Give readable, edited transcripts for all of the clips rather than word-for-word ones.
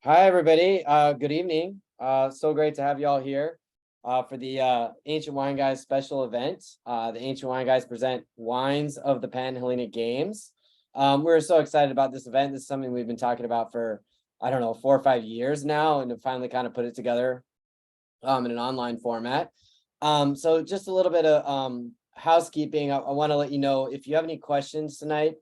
Hi, everybody. Good evening. So great to have you all here for the Ancient Wine Guys special event. The Ancient Wine Guys present wines of the Panhellenic Games. We're so excited about this event. This is something we've been talking about for, I don't know, 4 or 5 years now, and to finally kind of put it together in an online format. So just a little bit of housekeeping. I want to let you know if you have any questions tonight,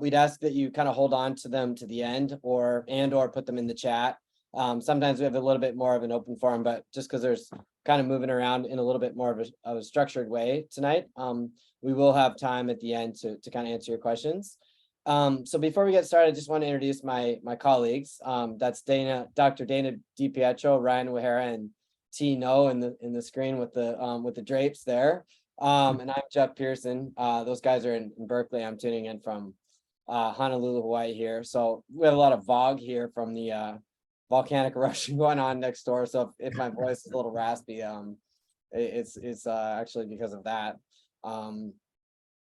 we'd ask that you kind of hold on to them to the end or put them in the chat. Sometimes we have a little bit more of an open forum, but just because there's kind of moving around in a little bit more of a structured way tonight, we will have time at the end to kind of answer your questions. So before we get started, I just want to introduce my colleagues. That's Dr. Dana DiPietro, Ryan O'Hara, and T No in the screen with the drapes there. And I'm Jeff Pearson. Those guys are in Berkeley. I'm tuning in from Honolulu, Hawaii here. So we have a lot of VOG here from the volcanic eruption going on next door. So if my voice is a little raspy, it's actually because of that.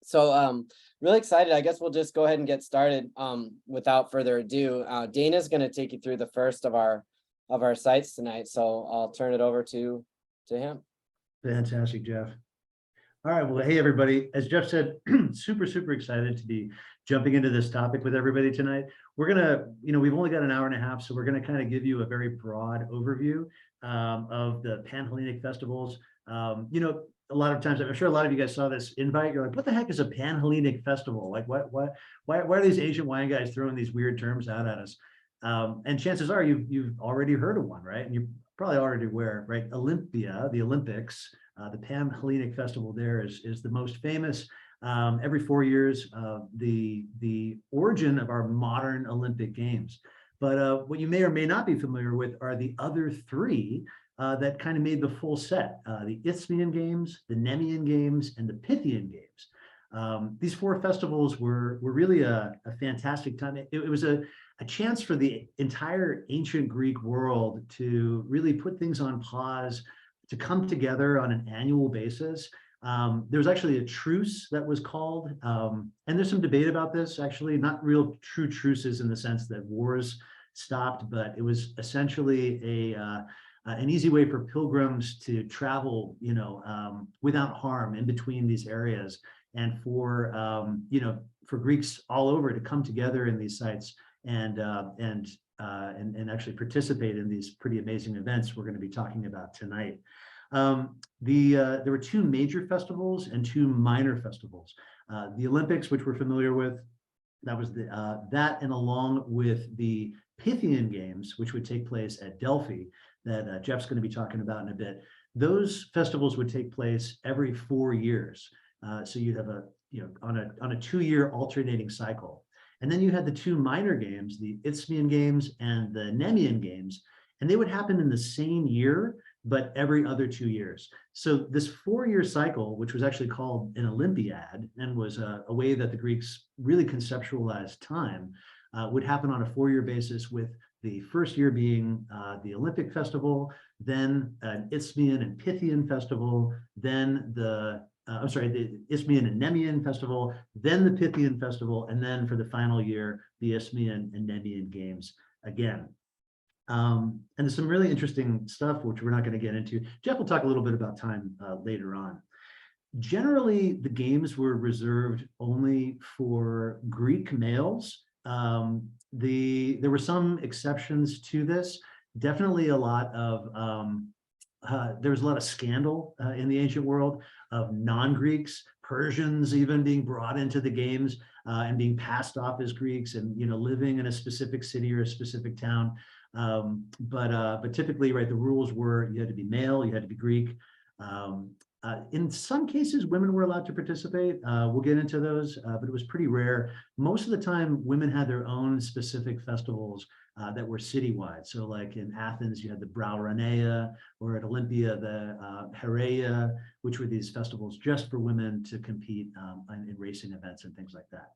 So really excited. I guess we'll just go ahead and get started without further ado. Dana's going to take you through the first of our sites tonight. So I'll turn it over to him. Fantastic, Jeff. All right, well, hey, everybody. As Jeff said, super excited to be jumping into this topic with everybody tonight. We're gonna, we've only got an hour and a half, so we're gonna kind of give you a very broad overview of the Panhellenic festivals. A lot of times, I'm sure a lot of you guys saw this invite. You're like, what the heck is a Panhellenic festival? Like, why are these Ancient Wine Guys throwing these weird terms out at us? And chances are you've already heard of one, right? And you're probably already aware, right? Olympia, the Olympics, the Panhellenic festival there is the most famous. Every 4 years, the origin of our modern Olympic Games. But what you may or may not be familiar with are the other three that kind of made the full set: the Isthmian Games, the Nemean Games, and the Pythian Games. These 4 festivals were really a fantastic time. It was a chance for the entire ancient Greek world to really put things on pause, to come together on an annual basis. There was actually a truce that was called, and there's some debate about this, actually, not real true truces in the sense that wars stopped, but it was essentially an easy way for pilgrims to travel, without harm in between these areas, and for Greeks all over to come together in these sites and actually participate in these pretty amazing events we're going to be talking about tonight. There were 2 major festivals and 2 minor festivals. The Olympics, which we're familiar with, that was that, and along with the Pythian Games, which would take place at Delphi, that Jeff's going to be talking about in a bit. Those festivals would take place every 4 years. So you'd have on a 2-year alternating cycle. And then you had the 2 minor games, the Isthmian Games and the Nemean Games, and they would happen in the same year, but every other 2 years. So this 4-year cycle, which was actually called an Olympiad and was a way that the Greeks really conceptualized time, would happen on a 4-year basis, with the first year being the Olympic festival, then an Isthmian and Pythian festival, then the Isthmian and Nemean festival, then the Pythian festival, and then for the final year, the Isthmian and Nemean Games again. And there's some really interesting stuff, which we're not going to get into. Jeff will talk a little bit about time later on. Generally, the games were reserved only for Greek males. There were some exceptions to this. Definitely a lot of there was a lot of scandal in the ancient world of non-Greeks, Persians even being brought into the games and being passed off as Greeks, and living in a specific city or a specific town. But typically, right, the rules were you had to be male, you had to be Greek. In some cases, women were allowed to participate. We'll get into those, but it was pretty rare. Most of the time, women had their own specific festivals that were citywide. So like in Athens, you had the Brauranea, or at Olympia, the Hereia, which were these festivals just for women to compete in racing events and things like that.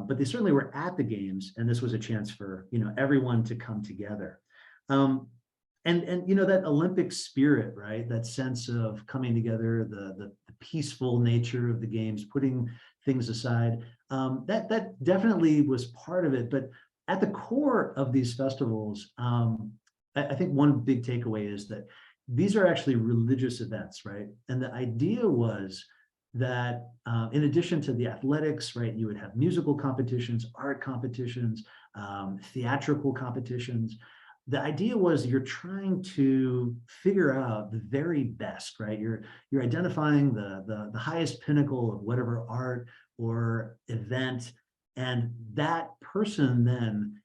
But they certainly were at the games, and this was a chance for everyone to come together. And that Olympic spirit, right? That sense of coming together, the peaceful nature of the games, putting things aside, that definitely was part of it. But at the core of these festivals, I think one big takeaway is that these are actually religious events, right? And the idea was that in addition to the athletics, right, you would have musical competitions, art competitions, theatrical competitions. The idea was you're trying to figure out the very best, right? You're identifying the highest pinnacle of whatever art or event, and that person then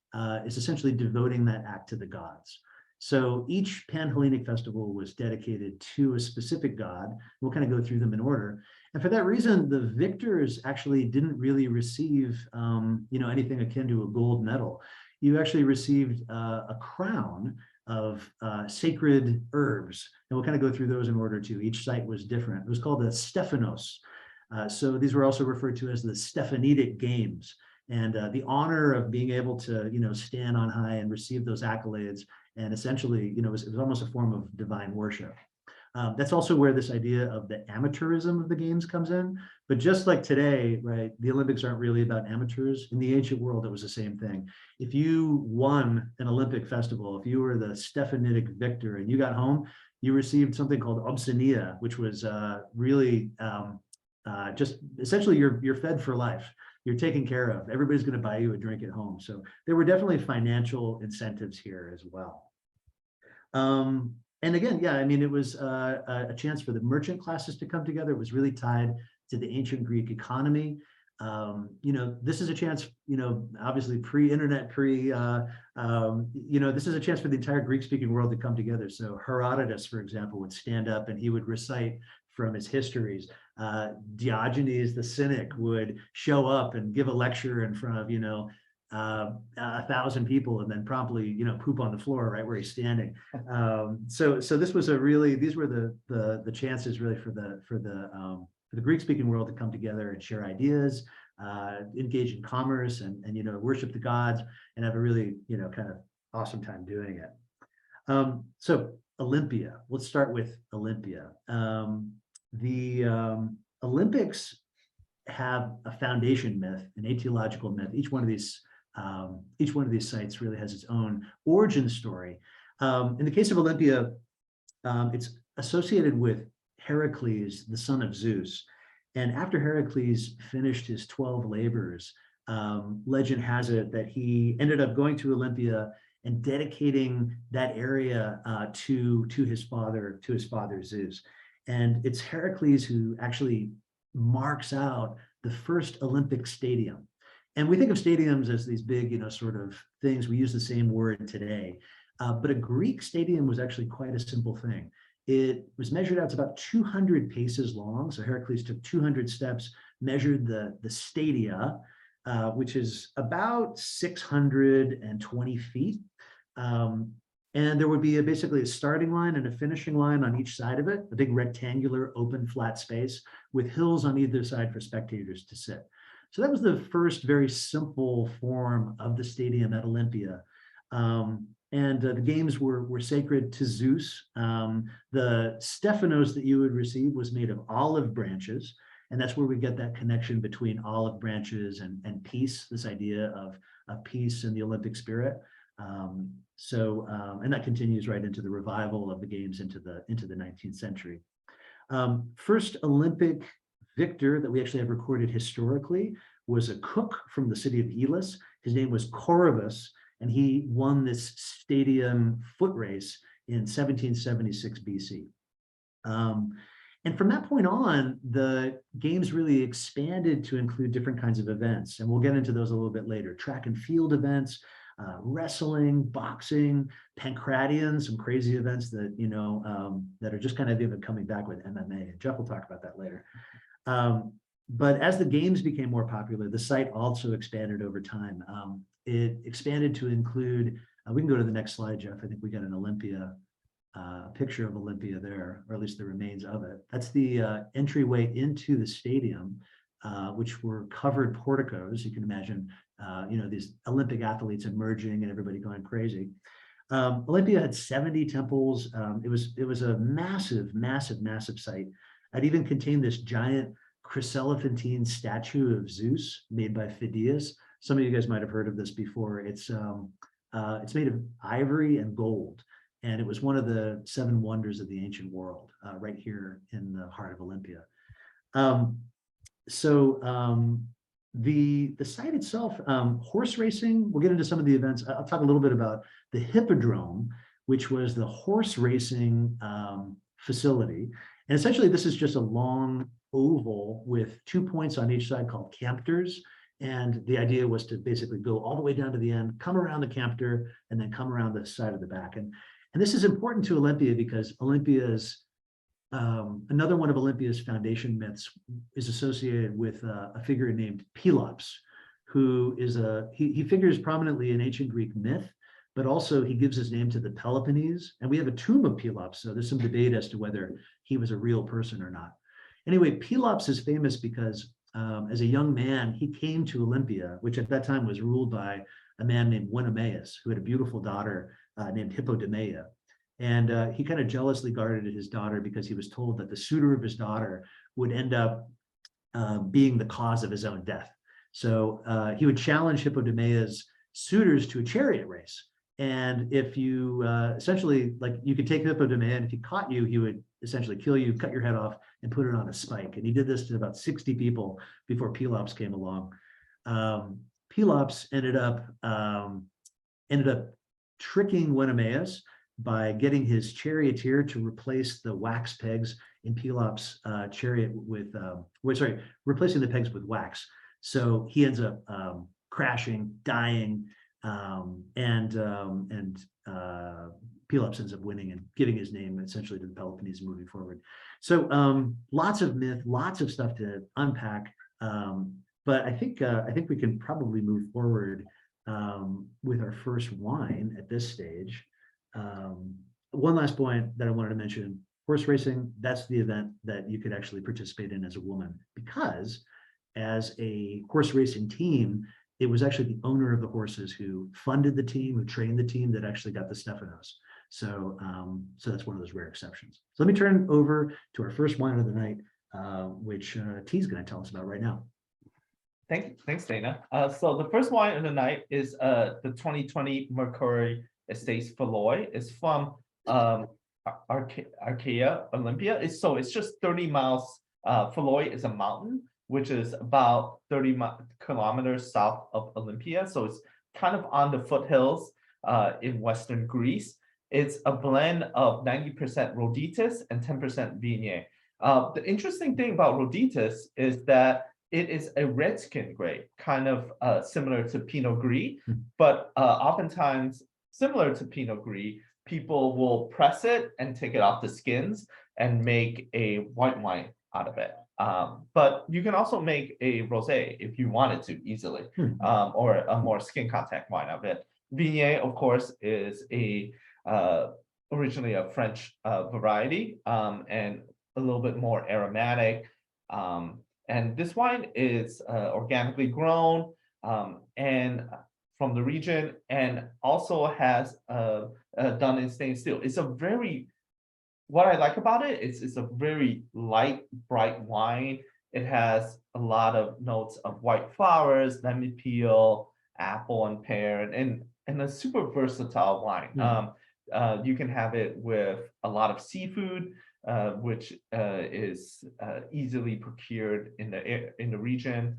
is essentially devoting that act to the gods. So each Panhellenic festival was dedicated to a specific god. We'll kind of go through them in order. And for that reason, the victors actually didn't really receive, anything akin to a gold medal. You actually received a crown of sacred herbs. And we'll kind of go through those in order too. Each site was different. It was called the Stephanos. So these were also referred to as the Stephanitic Games. And the honor of being able to, stand on high and receive those accolades. And essentially, it was almost a form of divine worship. That's also where this idea of the amateurism of the games comes in. But just like today, right, the Olympics aren't really about amateurs. In the ancient world, it was the same thing. If you won an Olympic festival, if you were the Stephanitic victor and you got home, you received something called obscenia, which was really just essentially you're fed for life. You're taken care of. Everybody's going to buy you a drink at home. So there were definitely financial incentives here as well. And again, yeah, I mean, it was a chance for the merchant classes to come together. It was really tied to the ancient Greek economy. This is a chance, obviously pre-internet, this is a chance for the entire Greek-speaking world to come together. So Herodotus, for example, would stand up and he would recite from his histories. Diogenes the Cynic would show up and give a lecture in front of, 1,000 people and then promptly, poop on the floor right where he's standing. So this was these were the chances really for the Greek-speaking world to come together and share ideas, engage in commerce and worship the gods and have a really, kind of awesome time doing it. So Olympia, let's start with Olympia. The Olympics have a foundation myth, an aetiological myth. Each one of these sites really has its own origin story. In the case of Olympia, it's associated with Heracles, the son of Zeus. And after Heracles finished his 12 labors, legend has it that he ended up going to Olympia and dedicating that area to his father Zeus. And it's Heracles who actually marks out the first Olympic stadium. And we think of stadiums as these big, sort of things. We use the same word today. But a Greek stadium was actually quite a simple thing. It was measured out to about 200 paces long. So Heracles took 200 steps, measured the stadia, which is about 620 feet. And there would be basically a starting line and a finishing line on each side of it, a big rectangular open flat space with hills on either side for spectators to sit. So that was the first very simple form of the stadium at Olympia. The games were sacred to Zeus. The Stephanos that you would receive was made of olive branches. And that's where we get that connection between olive branches and peace, this idea of peace and the Olympic spirit. And that continues right into the revival of the games into the 19th century. First Olympic victor that we actually have recorded historically was a cook from the city of Elis. His name was Corybus, and he won this stadium foot race in 1776 BC. And from that point on, the games really expanded to include different kinds of events. And we'll get into those a little bit later. Track and field events, wrestling, boxing, pancratium, some crazy events that, that are just kind of even coming back with MMA. And Jeff will talk about that later. But as the games became more popular, the site also expanded over time. It expanded to include, we can go to the next slide, Jeff. I think we got an Olympia, picture of Olympia there, or at least the remains of it. That's the entryway into the stadium, which were covered porticos. You can imagine, these Olympic athletes emerging and everybody going crazy. Olympia had 70 temples. It was a massive site. It even contained this giant chryselephantine statue of Zeus made by Phidias. Some of you guys might have heard of this before. It's made of ivory and gold, and it was one of the 7 wonders of the ancient world, right here in the heart of Olympia. The site itself, horse racing, we'll get into some of the events. I'll talk a little bit about the hippodrome, which was the horse racing facility. And essentially, this is just a long oval with 2 points on each side called campters. And the idea was to basically go all the way down to the end, come around the campter, and then come around the side of the back. And this is important to Olympia because Olympia's another one of Olympia's foundation myths is associated with a figure named Pelops, who is he figures prominently in ancient Greek myth, but also he gives his name to the Peloponnese. And we have a tomb of Pelops, so there's some debate as to whether he was a real person or not. Anyway, Pelops is famous because as a young man, he came to Olympia, which at that time was ruled by a man named Oenomaus, who had a beautiful daughter named Hippodamia. And he kind of jealously guarded his daughter because he was told that the suitor of his daughter would end up being the cause of his own death. So he would challenge Hippodamia's suitors to a chariot race. And if you essentially, like, you could take Hippodamia, and if he caught you, he would essentially kill you, cut your head off, and put it on a spike. And he did this to about 60 people before Pelops came along. Pelops ended up tricking Oenomaus by getting his charioteer to replace the wax pegs in Pelops' chariot with, replacing the pegs with wax. So he ends up crashing, dying, and Pelops ends up winning and giving his name essentially to the Peloponnese moving forward. So lots of myth, lots of stuff to unpack. But I think we can probably move forward with our first wine at this stage. One last point that I wanted to mention, horse racing, that's the event that you could actually participate in as a woman, because as a horse racing team, it was actually the owner of the horses who funded the team, who trained the team, that actually got the Stephanos. So that's one of those rare exceptions. So let me turn over to our first wine of the night, which T's going to tell us about right now. Thanks, Dana. So the first wine of the night is the 2020 Mercury Estates Faloy. It's from Archaea, Olympia. It's just 30 miles. Faloy is a mountain, which is about 30 kilometers south of Olympia. So it's kind of on the foothills in Western Greece. It's a blend of 90% Rhoditis and 10% Viognier. The interesting thing about Rhoditis is that it is a red skin grape, kind of similar to Pinot Gris, but oftentimes similar to Pinot Gris, people will press it and take it off the skins and make a white wine out of it. But you can also make a rosé if you wanted to easily, or a more skin contact wine of it. Viognier, of course, is originally a French variety, and a little bit more aromatic. And this wine is organically grown and from the region, and also has done in stainless steel. It's what I like about it is it's a very light, bright wine. It has a lot of notes of white flowers, lemon peel, apple, and pear, and a super versatile wine. You can have it with a lot of seafood, which is easily procured in the region,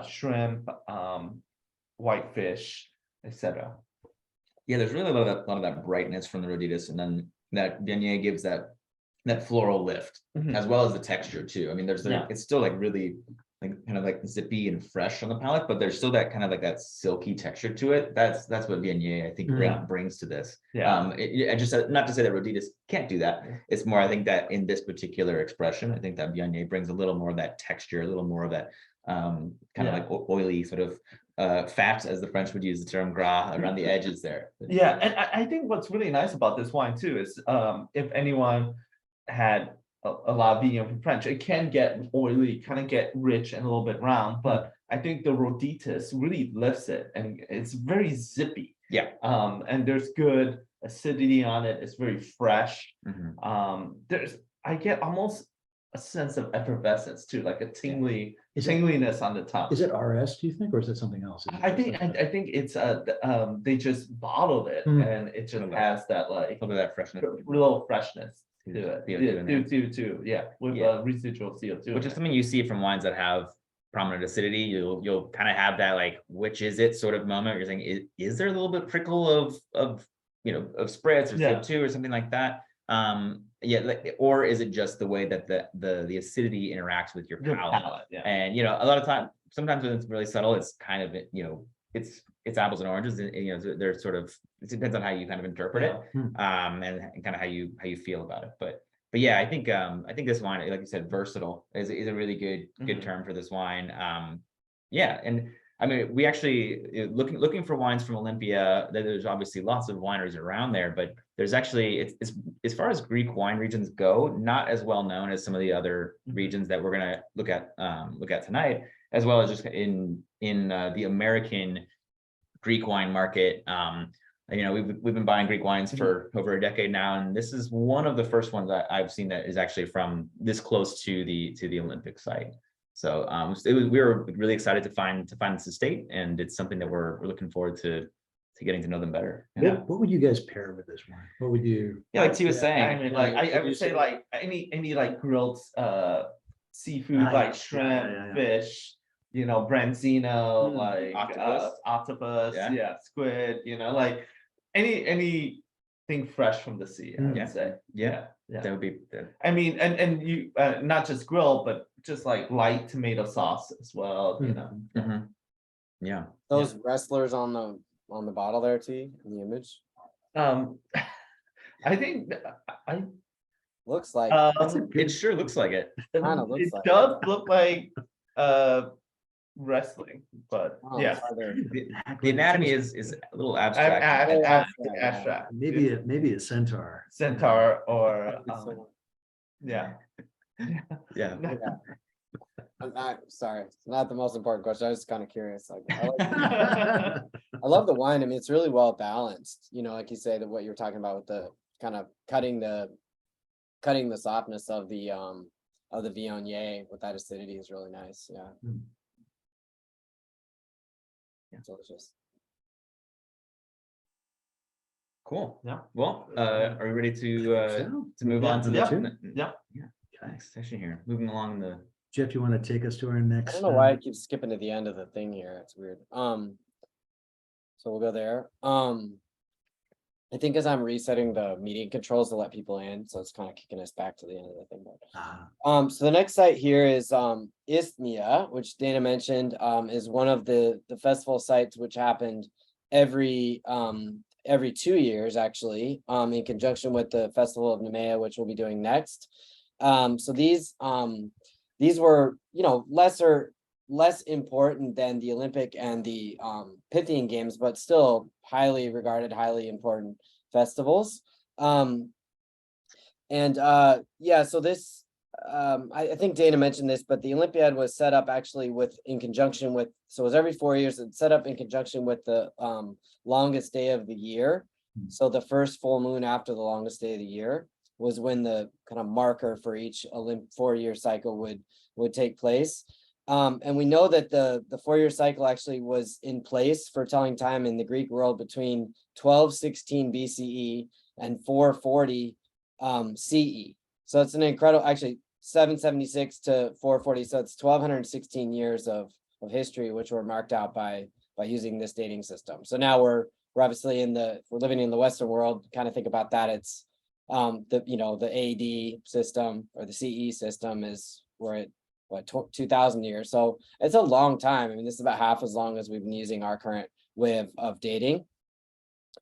shrimp, whitefish, etc. Yeah, there's really a lot of that brightness from the Rhoditis, and then that Viognier gives that floral lift, as well as the texture too. I mean, it's still like really kind of like zippy and fresh on the palate, but there's still that kind of like that silky texture to it. That's what Viognier, I think, brings to this. I just said, not to say that Rhoditis can't do that. It's more, I think, that in this particular expression, I think that Viognier brings a little more of that texture, a little more of that kind of like oily sort of fat, as the French would use the term gras, around the edges there. Yeah, and I think what's really nice about this wine too is if anyone had a lot of Viognier from French, it can get oily, kind of get rich and a little bit round, but I think the Rhoditis really lifts it, and it's very zippy. Yeah. And there's good acidity on it. It's very fresh. I get almost a sense of effervescence too, like a tingly Is it, tingliness on the tongue. is it RS, do you think, or is it something else? Is it I just think like I think it's they just bottled it Hmm. and it just has that A like little bit of that freshness. little freshness to CO2 it. in Yeah, there. CO2, yeah, with Yeah. residual CO2. Which in is it. something you see from wines that have prominent acidity. You'll kind of have that like, which is it sort of moment. Where you're saying, is there a little bit prickle of of spritz or Yeah. CO2 or something like that? Yeah, or is it just the way that the acidity interacts with your Your palate? palate, yeah. And a lot of time, sometimes when it's really subtle, it's kind of it's apples and oranges. And, they're sort of, it depends on how you kind of interpret it, and kind of how you feel about it. But yeah, I think this wine, like you said, versatile is a really good Mhm. term for this wine. Yeah, and I mean, we actually looking for wines from Olympia. There's obviously lots of wineries around there, but there's actually it's as far as Greek wine regions go, not as well known as some of the other regions that we're gonna look at tonight, as well as just in the American Greek wine market. We've been buying Greek wines for over a decade now, and this is one of the first ones that I've seen that is actually from this close to the Olympic site. So we were really excited to find this estate, and it's something that we're looking forward to getting to know them better. that? What would you guys pair with this wine? What would you? Yeah, like T was I saying, mean, like I would say like any like grilled seafood Ah, like yeah, shrimp, yeah. fish, branzino, Mm. like octopus, Yeah. squid, like anything fresh from the sea, I would Yeah. say. Yeah. Yeah. that would be I mean, and you not just grill, but just like light tomato sauce as well, Mhm. Yeah. Those wrestlers on the bottle there, T, in the image, I think looks like, It sure looks like it. Kinda looks it like does look like wrestling, but oh, yeah. it's either- The anatomy is a little abstract. Abstract. Maybe a centaur. Centaur or so- yeah. Yeah. yeah. I'm not sorry, it's not the most important question. I was kind of curious. Like, I love the wine. I mean, it's really well balanced. Like you say, that what you're talking about with the kind of cutting the softness of the Viognier with that acidity is really nice. Yeah. Mm. Yeah, delicious. Cool. Yeah. Well, are we ready to move on to the Yeah. next section here? Moving along the. Jeff, you want to take us to our I next? don't know why I keep skipping to the end of the thing here. It's weird. So we'll go there. I think as I'm resetting the meeting controls to let people in, so it's kind of kicking us back to the end of the thing. But, so the next site here is Isthmia, which Dana mentioned, is one of the festival sites which happened every 2 years actually, in conjunction with the Festival of Nemea, which we'll be doing next. So these were, less important than the Olympic and the Pythian Games, but still highly regarded, highly important festivals. So this, I think Dana mentioned this, but the Olympiad was set up actually in conjunction with, so it was every 4 years, it's set up in conjunction with the longest day of the year. So the first full moon after the longest day of the year was when the kind of marker for each 4-year cycle would take place. And we know that the 4-year cycle actually was in place for telling time in the Greek world between 1216 BCE and 440 CE. So it's an incredible, actually 776 to 440. So it's 1216 years of history, which were marked out by using this dating system. So now we're obviously we're living in the Western world. Kind of think about that. It's the AD system or the CE system is where it 2000 years. So it's a long time. I mean, this is about half as long as we've been using our current way of dating.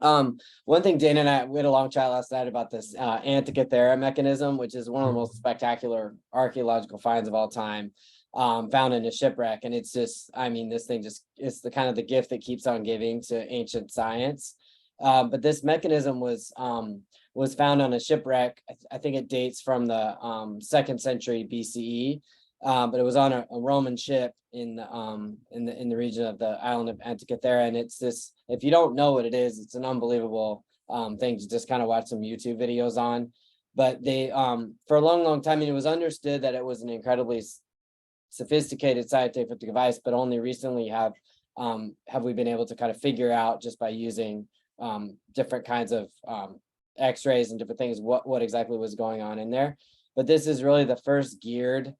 One thing Dana and I, we had a long chat last night about this Antikythera mechanism, which is one of the most spectacular archaeological finds of all time, found in a shipwreck. And it's just, I mean, this thing it's the kind of the gift that keeps on giving to ancient science. But this mechanism was found on a shipwreck. I think it dates from the 2nd century BCE. But it was on a Roman ship in the region of the island of Antikythera, and it's this. If you don't know what it is, it's an unbelievable thing to just kind of watch some YouTube videos on. But they for a long time, and it was understood that it was an incredibly sophisticated scientific device, but only recently have we been able to kind of figure out just by using different kinds of x-rays and different things what exactly was going on in there. But this is really the first geared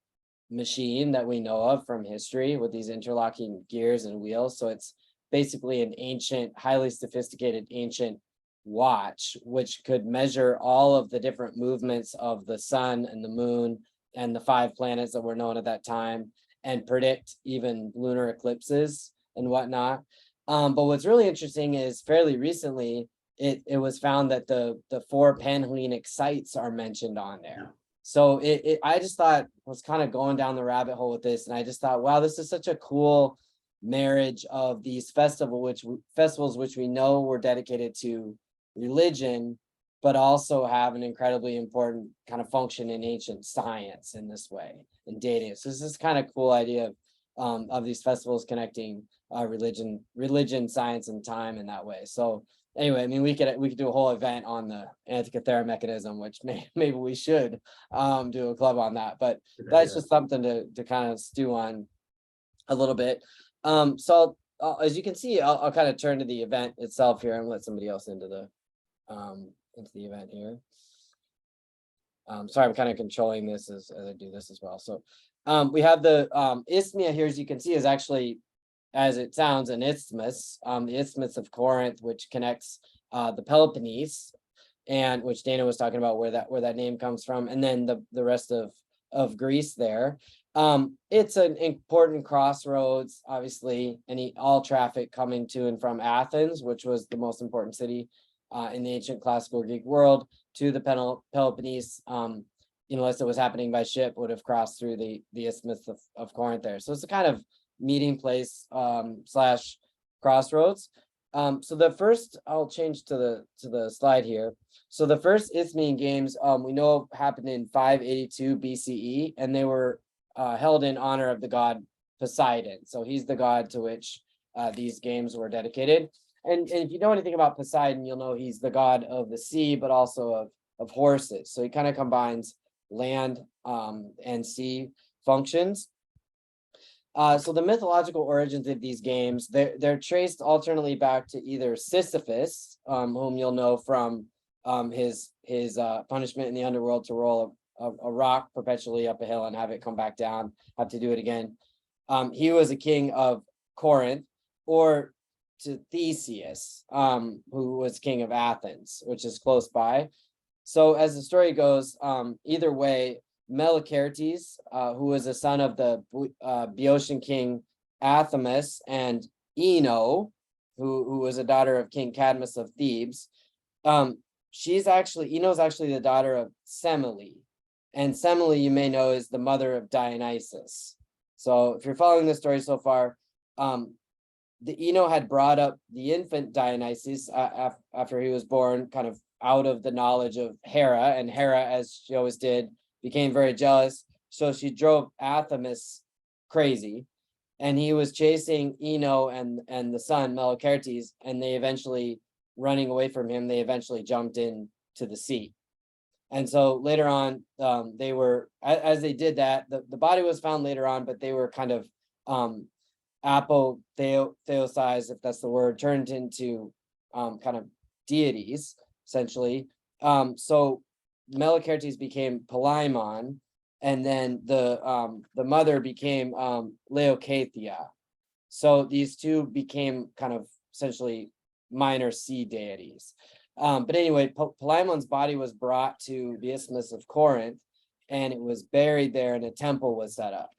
machine that we know of from history with these interlocking gears and wheels. So it's basically an ancient, highly sophisticated ancient watch, which could measure all of the different movements of the sun and the moon and the 5 planets that were known at that time, and predict even lunar eclipses and whatnot. But what's really interesting is fairly recently, it was found that the 4 Panhellenic sites are mentioned on there. Yeah. So I just thought, was kind of going down the rabbit hole with this, and I just thought, wow, this is such a cool marriage of these festivals which we know were dedicated to religion, but also have an incredibly important kind of function in ancient science in this way, in dating. So this is kind of cool idea of these festivals connecting religion, science, and time in that way. So anyway, I mean, we could do a whole event on the Antikythera mechanism, which maybe we should do a club on that. But that's just something to kind of stew on a little bit. So as you can see, I'll kind of turn to the event itself here and let somebody else into the event here. Sorry, I'm kind of controlling this as I do this as well. So we have the isthmia here, as you can see, is actually, as it sounds, an isthmus, the Isthmus of Corinth, which connects the Peloponnese, and which Dana was talking about where that name comes from, and then the rest of Greece there. It's an important crossroads, obviously, all traffic coming to and from Athens, which was the most important city in the ancient classical Greek world, to the Peloponnese, unless it was happening by ship, would have crossed through the Isthmus of Corinth there. So it's a kind of meeting place slash crossroads. So the first, I'll change to the slide here. So the first Isthmian games we know happened in 582 BCE, and they were held in honor of the god Poseidon. So he's the god to which these games were dedicated. And if you know anything about Poseidon, you'll know he's the god of the sea, but also of horses. So he kind of combines land and sea functions. So the mythological origins of these games, they're traced alternately back to either Sisyphus, whom you'll know from his punishment in the underworld to roll a rock perpetually up a hill and have it come back down, have to do it again. He was a king of Corinth, or to Theseus, who was king of Athens, which is close by. So as the story goes, either way, Melicertes, who was a son of the Boeotian king Athamas, and Ino, who was a daughter of King Cadmus of Thebes. Ino's actually the daughter of Semele, and Semele, you may know, is the mother of Dionysus. So if you're following the story so far, the Ino had brought up the infant Dionysus after he was born, kind of out of the knowledge of Hera, and Hera, as she always did, became very jealous. So she drove Athamas crazy, and he was chasing Ino and the son Melicertes, and they eventually, running away from him, they eventually jumped into the sea. And so later on, they were, as they did that, the body was found later on, but they were kind of apotheosized, if that's the word, turned into kind of deities, essentially. So Melicertes became Palaemon, and then the mother became Leucathia. So these two became kind of essentially minor sea deities. But anyway, Palaemon's body was brought to the Isthmus of Corinth, and it was buried there, and a temple was set up.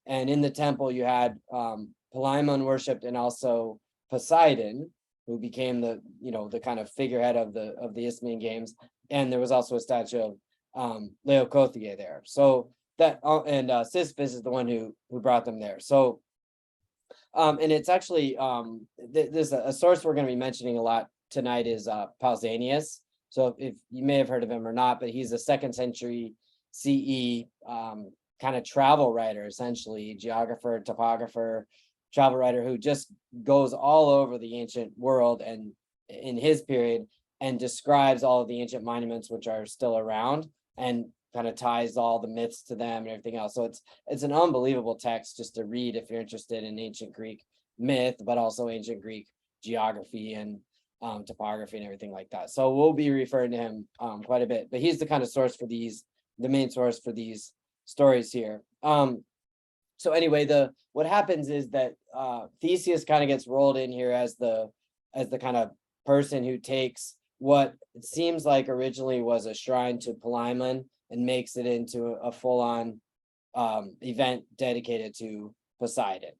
And in the temple, you had Palaemon worshipped, and also Poseidon, who became the kind of figurehead of the Isthmian games. And there was also a statue of Leucothea there. So that and Sisyphus is the one who brought them there. So and it's actually there's a source we're going to be mentioning a lot tonight is Pausanias. So if you may have heard of him or not, but he's a 2nd century CE kind of travel writer, essentially geographer, topographer, travel writer, who just goes all over the ancient world and in his period, and describes all of the ancient monuments which are still around, and kind of ties all the myths to them and everything else. So it's an unbelievable text just to read if you're interested in ancient Greek myth, but also ancient Greek geography and topography and everything like that. So we'll be referring to him quite a bit, but he's the kind of source for these, the main source for these stories here. So anyway, what happens is that Theseus kind of gets rolled in here as the kind of person who takes what it seems like originally was a shrine to Palæmon and makes it into a full-on event dedicated to Poseidon.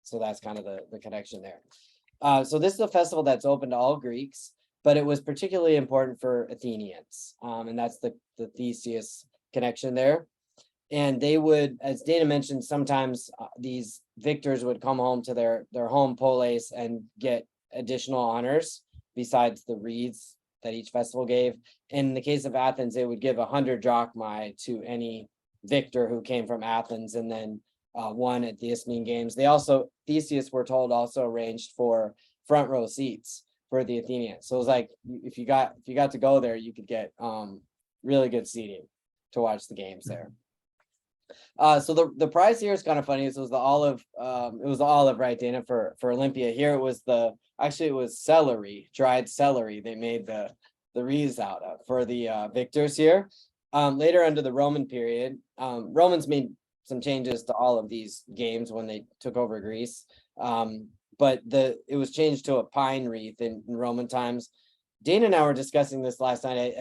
So that's kind of the connection there. So this is a festival that's open to all Greeks, but it was particularly important for Athenians. And that's the Theseus connection there. And they would, as Dana mentioned, sometimes these victors would come home to their home polis and get additional honors besides the wreaths that each festival gave. In the case of Athens, they would give 100 drachmae to any victor who came from Athens and then won at the Isthmian Games. They also, Theseus, we're told, also arranged for front row seats for the Athenians. So it was like, if you got to go there, you could get really good seating to watch the games there. So the prize here is kind of funny. So it was the olive, right, Dana, for Olympia. Here it was actually it was celery, dried celery. They made the wreaths out of for the victors here. Later under the Roman period, Romans made some changes to all of these games when they took over Greece. But it was changed to a pine wreath in Roman times. Dana and I were discussing this last night.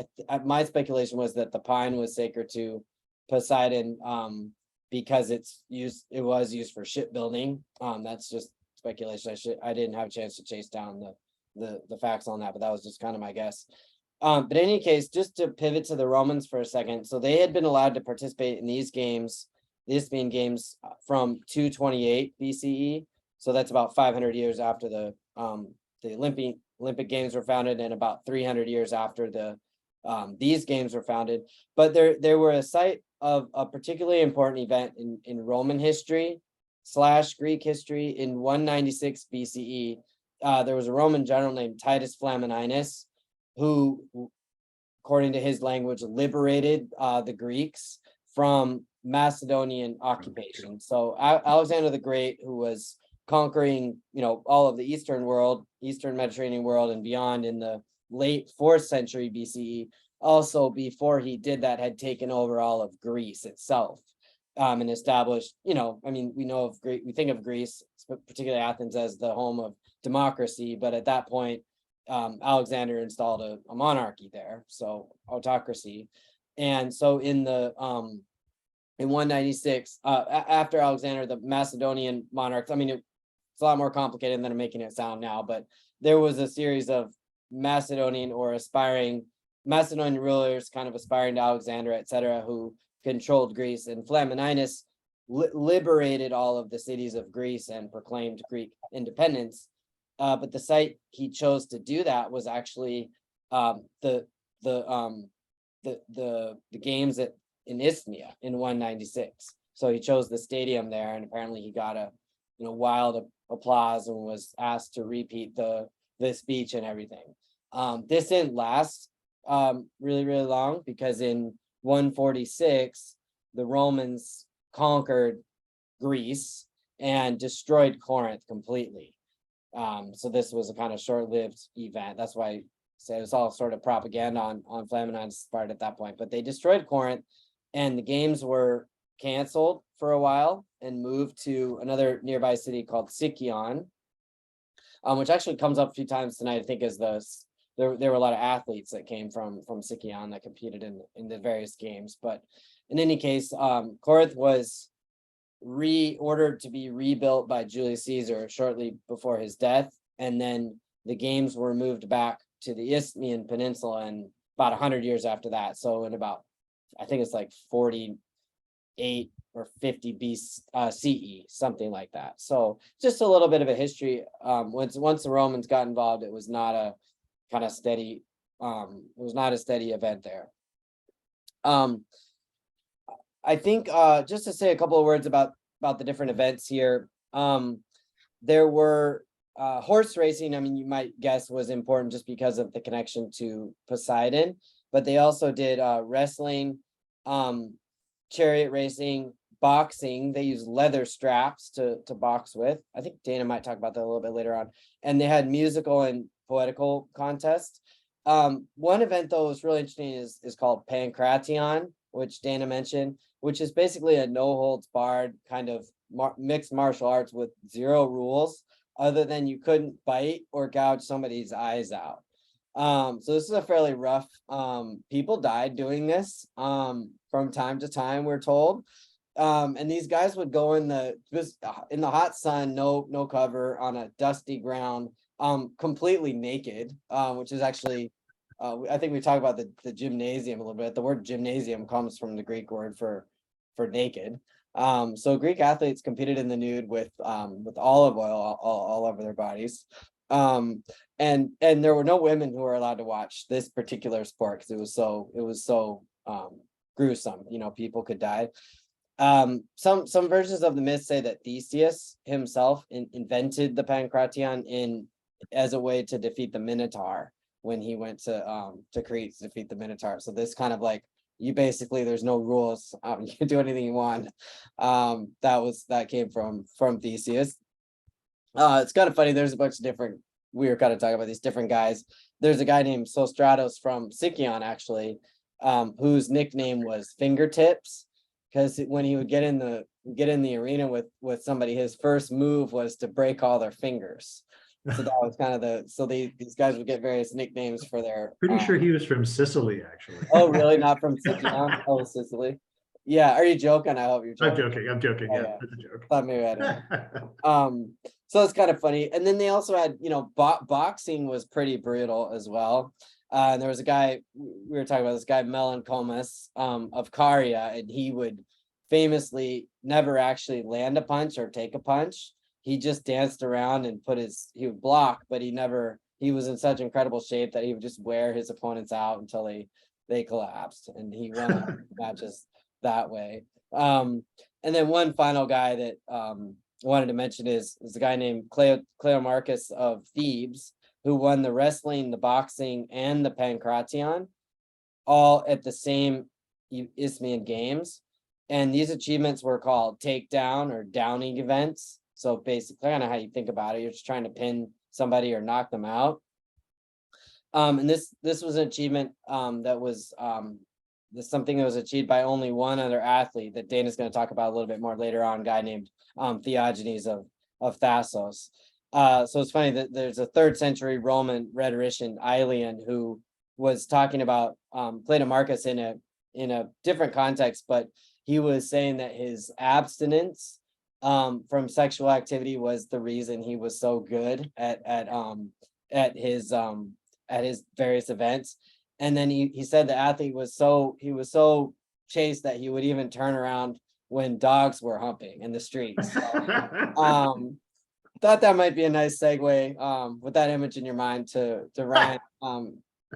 My speculation was that the pine was sacred to Poseidon because it was used for shipbuilding. That's just speculation. I didn't have a chance to chase down the facts on that, but that was just kind of my guess. But in any case, just to pivot to the Romans for a second, so they had been allowed to participate in these games, the Isthmian Games, from 228 BCE. So that's about 500 years after the Olympic Games were founded, and about 300 years after these games were founded. But there were a site of a particularly important event in Roman history / Greek history in 196 BCE. There was a Roman general named Titus Flamininus who, according to his language, liberated the Greeks from Macedonian occupation. So Alexander the Great, who was conquering, all of the Eastern Mediterranean world and beyond in the late 4th century BCE, also before he did that had taken over all of Greece itself, and established, we know of Greece, we think of Greece, particularly Athens, as the home of democracy, but at that point, Alexander installed a monarchy there, so autocracy. And so in 196, after Alexander, the Macedonian monarchs, it's a lot more complicated than I'm making it sound now, but there was a series of Macedonian rulers kind of aspiring to Alexander, etc., who controlled Greece, and Flamininus liberated all of the cities of Greece and proclaimed Greek independence. But the site he chose to do that was actually the games in Isthmia in 196. So he chose the stadium there, and apparently he got a wild applause and was asked to repeat the speech and everything. This didn't last really, really long, because in 146 the Romans conquered Greece and destroyed Corinth completely. So this was a kind of short-lived event. That's why I say it was all sort of propaganda on Flamininus' part at that point. But they destroyed Corinth, and the games were canceled for a while and moved to another nearby city called Sicyon, which actually comes up a few times tonight. I think as there were a lot of athletes that came from Sicyon that competed in the various games. But in any case, Corinth was reordered to be rebuilt by Julius Caesar shortly before his death, and then the games were moved back to the Isthmian Peninsula and about 100 years after that. So in about, I think it's like 48 or 50 CE, something like that. So just a little bit of a history. Once the Romans got involved, it was not a kind of steady, it was not a steady event there. I think just to say a couple of words about the different events here. There were horse racing. You might guess was important just because of the connection to Poseidon, but they also did wrestling, chariot racing, boxing. They use leather straps to box with. I think Dana might talk about that a little bit later on. And they had musical and poetical contests. One event though was really interesting is called Pancration, which Dana mentioned, which is basically a no holds barred kind of mixed martial arts with zero rules other than you couldn't bite or gouge somebody's eyes out. So this is a fairly rough, people died doing this, from time to time, we're told. And these guys would go in the hot sun, no cover on a dusty ground, completely naked, which is actually, I think we talked about the gymnasium a little bit. The word gymnasium comes from the Greek word for naked. So Greek athletes competed in the nude with olive oil all over their bodies. And there were no women who were allowed to watch this particular sport because it was so gruesome, people could die. Some versions of the myth say that Theseus himself invented the Pancration as a way to defeat the Minotaur when he went to Crete to defeat the Minotaur. So this kind of like, you basically, there's no rules, you can do anything you want. That came from Theseus. It's kind of funny, there's a bunch of different, we were kind of talking about these different guys. There's a guy named Sostratos from Sicyon actually, whose nickname was Fingertips, because when he would get in the arena with somebody, his first move was to break all their fingers. So that was kind of these guys would get various nicknames for their. Pretty sure he was from Sicily, actually. Oh, really? Not from Sicyon? Oh, Sicily. Yeah. Are you joking? I hope you're joking. I'm joking. Oh, yeah, that's a joke. Thought maybe I don't. So it's kind of funny. And then they also had, boxing was pretty brutal as well. And there was a guy, we were talking about this guy, Melancomus, of Caria, and he would famously never actually land a punch or take a punch. He just danced around and he would block, but he was in such incredible shape that he would just wear his opponents out until they collapsed, and he won matches that way. And then one final guy that I wanted to mention is a guy named Cleomarchus of Thebes, who won the wrestling, the boxing, and the Pancration, all at the same Isthmian Games. And these achievements were called takedown or downing events. So basically, kind of how you think about it, you're just trying to pin somebody or knock them out. And this was an achievement that was something that was achieved by only one other athlete that Dana's going to talk about a little bit more later on, a guy named Theogenes of Thasos. So it's funny that there's a 3rd century Roman rhetorician, Aelian, who was talking about Cleomarchus in a different context, but he was saying that his abstinence from sexual activity was the reason he was so good at his various events. And then he said the athlete was so chaste that he would even turn around when dogs were humping in the streets. So, thought that might be a nice segue with that image in your mind to Ryan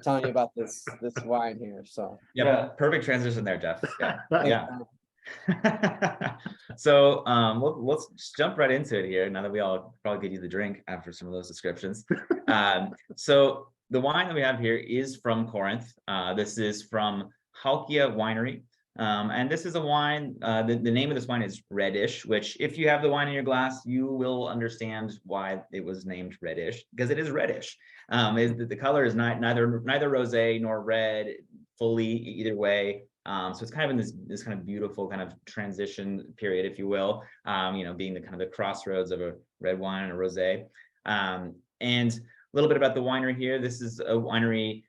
telling you about this wine here. So yeah, perfect transition there, Jeff. Yeah. So let's just jump right into it here now that we all probably could use the drink after some of those descriptions. So the wine that we have here is from Corinth. This is from Halkia Winery. And this is a wine, the name of this wine is Reddish, which if you have the wine in your glass, you will understand why it was named Reddish, because it is reddish. The color is neither rosé nor red fully either way. So it's kind of in this kind of beautiful kind of transition period, if you will, being the kind of the crossroads of a red wine and a rosé. And a little bit about the winery here. This is a winery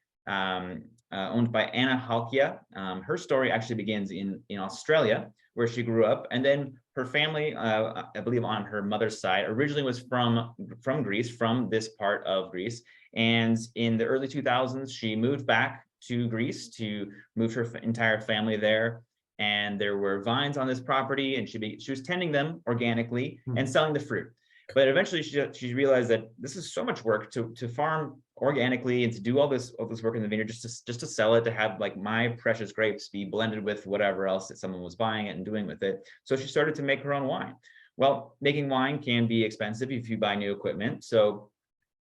owned by Anna Halkia. Her story actually begins in Australia, where she grew up, and then her family, I believe on her mother's side, originally was from Greece, from this part of Greece. And in the early 2000s, she moved back to Greece to move her entire family there. And there were vines on this property, and she was tending them organically and selling the fruit. But eventually she realized that this is so much work to farm organically and to do all this work in the vineyard just to sell it, to have like my precious grapes be blended with whatever else that someone was buying it and doing with it. So she started to make her own wine. Well, making wine can be expensive if you buy new equipment. So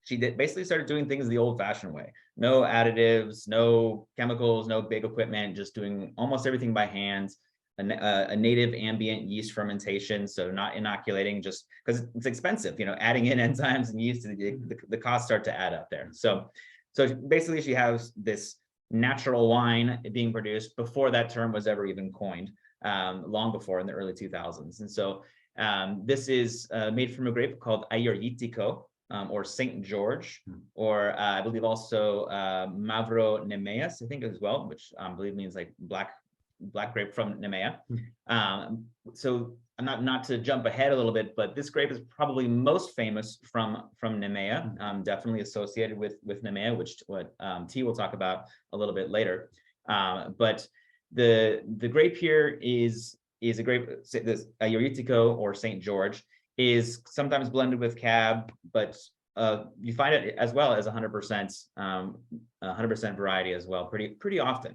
basically started doing things the old-fashioned way. No additives, no chemicals, no big equipment, just doing almost everything by hand. A native ambient yeast fermentation, so not inoculating, just because it's expensive. Adding in enzymes and yeast, the costs start to add up there. So basically, she has this natural wine being produced before that term was ever even coined, long before in the early 2000s. And so this is made from a grape called Ayurvitico, or Saint George, or I believe also Mavro Nemeas, I think as well, which I believe means like black grape from Nemea. So I'm not to jump ahead a little bit, but this grape is probably most famous from Nemea, definitely associated with Nemea, which what T will talk about a little bit later. But the grape here is a grape, this Ayurvitico or Saint George, is sometimes blended with Cab, but you find it as well as 100% variety as well, pretty often.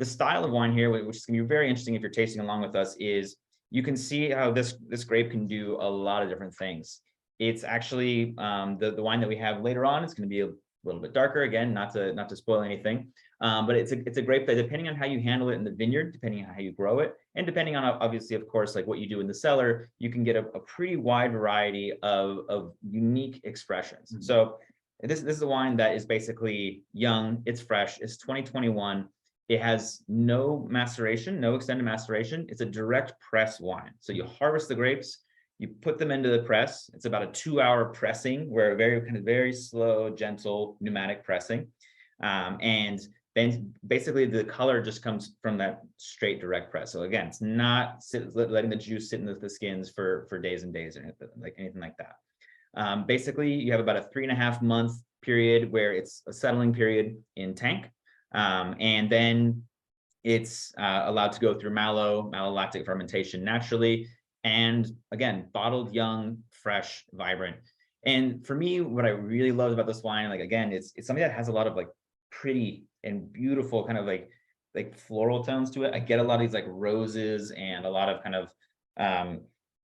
The style of wine here, which is going to be very interesting if you're tasting along with us, is you can see how this grape can do a lot of different things. It's actually the wine that we have later on is going to be a little bit darker, again, not to spoil anything, but it's a grape that, depending on how you handle it in the vineyard, depending on how you grow it, and depending on, obviously, of course, like what you do in the cellar, you can get a pretty wide variety of unique expressions. So this is a wine that is basically young, it's fresh, it's 2021. It has no maceration, no extended maceration. It's a direct press wine. So you harvest the grapes, you put them into the press. It's about a 2-hour pressing, where very slow, gentle pneumatic pressing. And then basically the color just comes from that straight direct press. So again, it's not letting the juice sit in the skins for days and days or anything like that. Basically, you have about a 3.5 month period where it's a settling period in tank. And then it's allowed to go through malolactic fermentation naturally. And again, bottled young, fresh, vibrant. And for me, what I really loved about this wine, like, again, it's something that has a lot of like pretty and beautiful kind of like floral tones to it. I get a lot of these like roses and a lot of kind of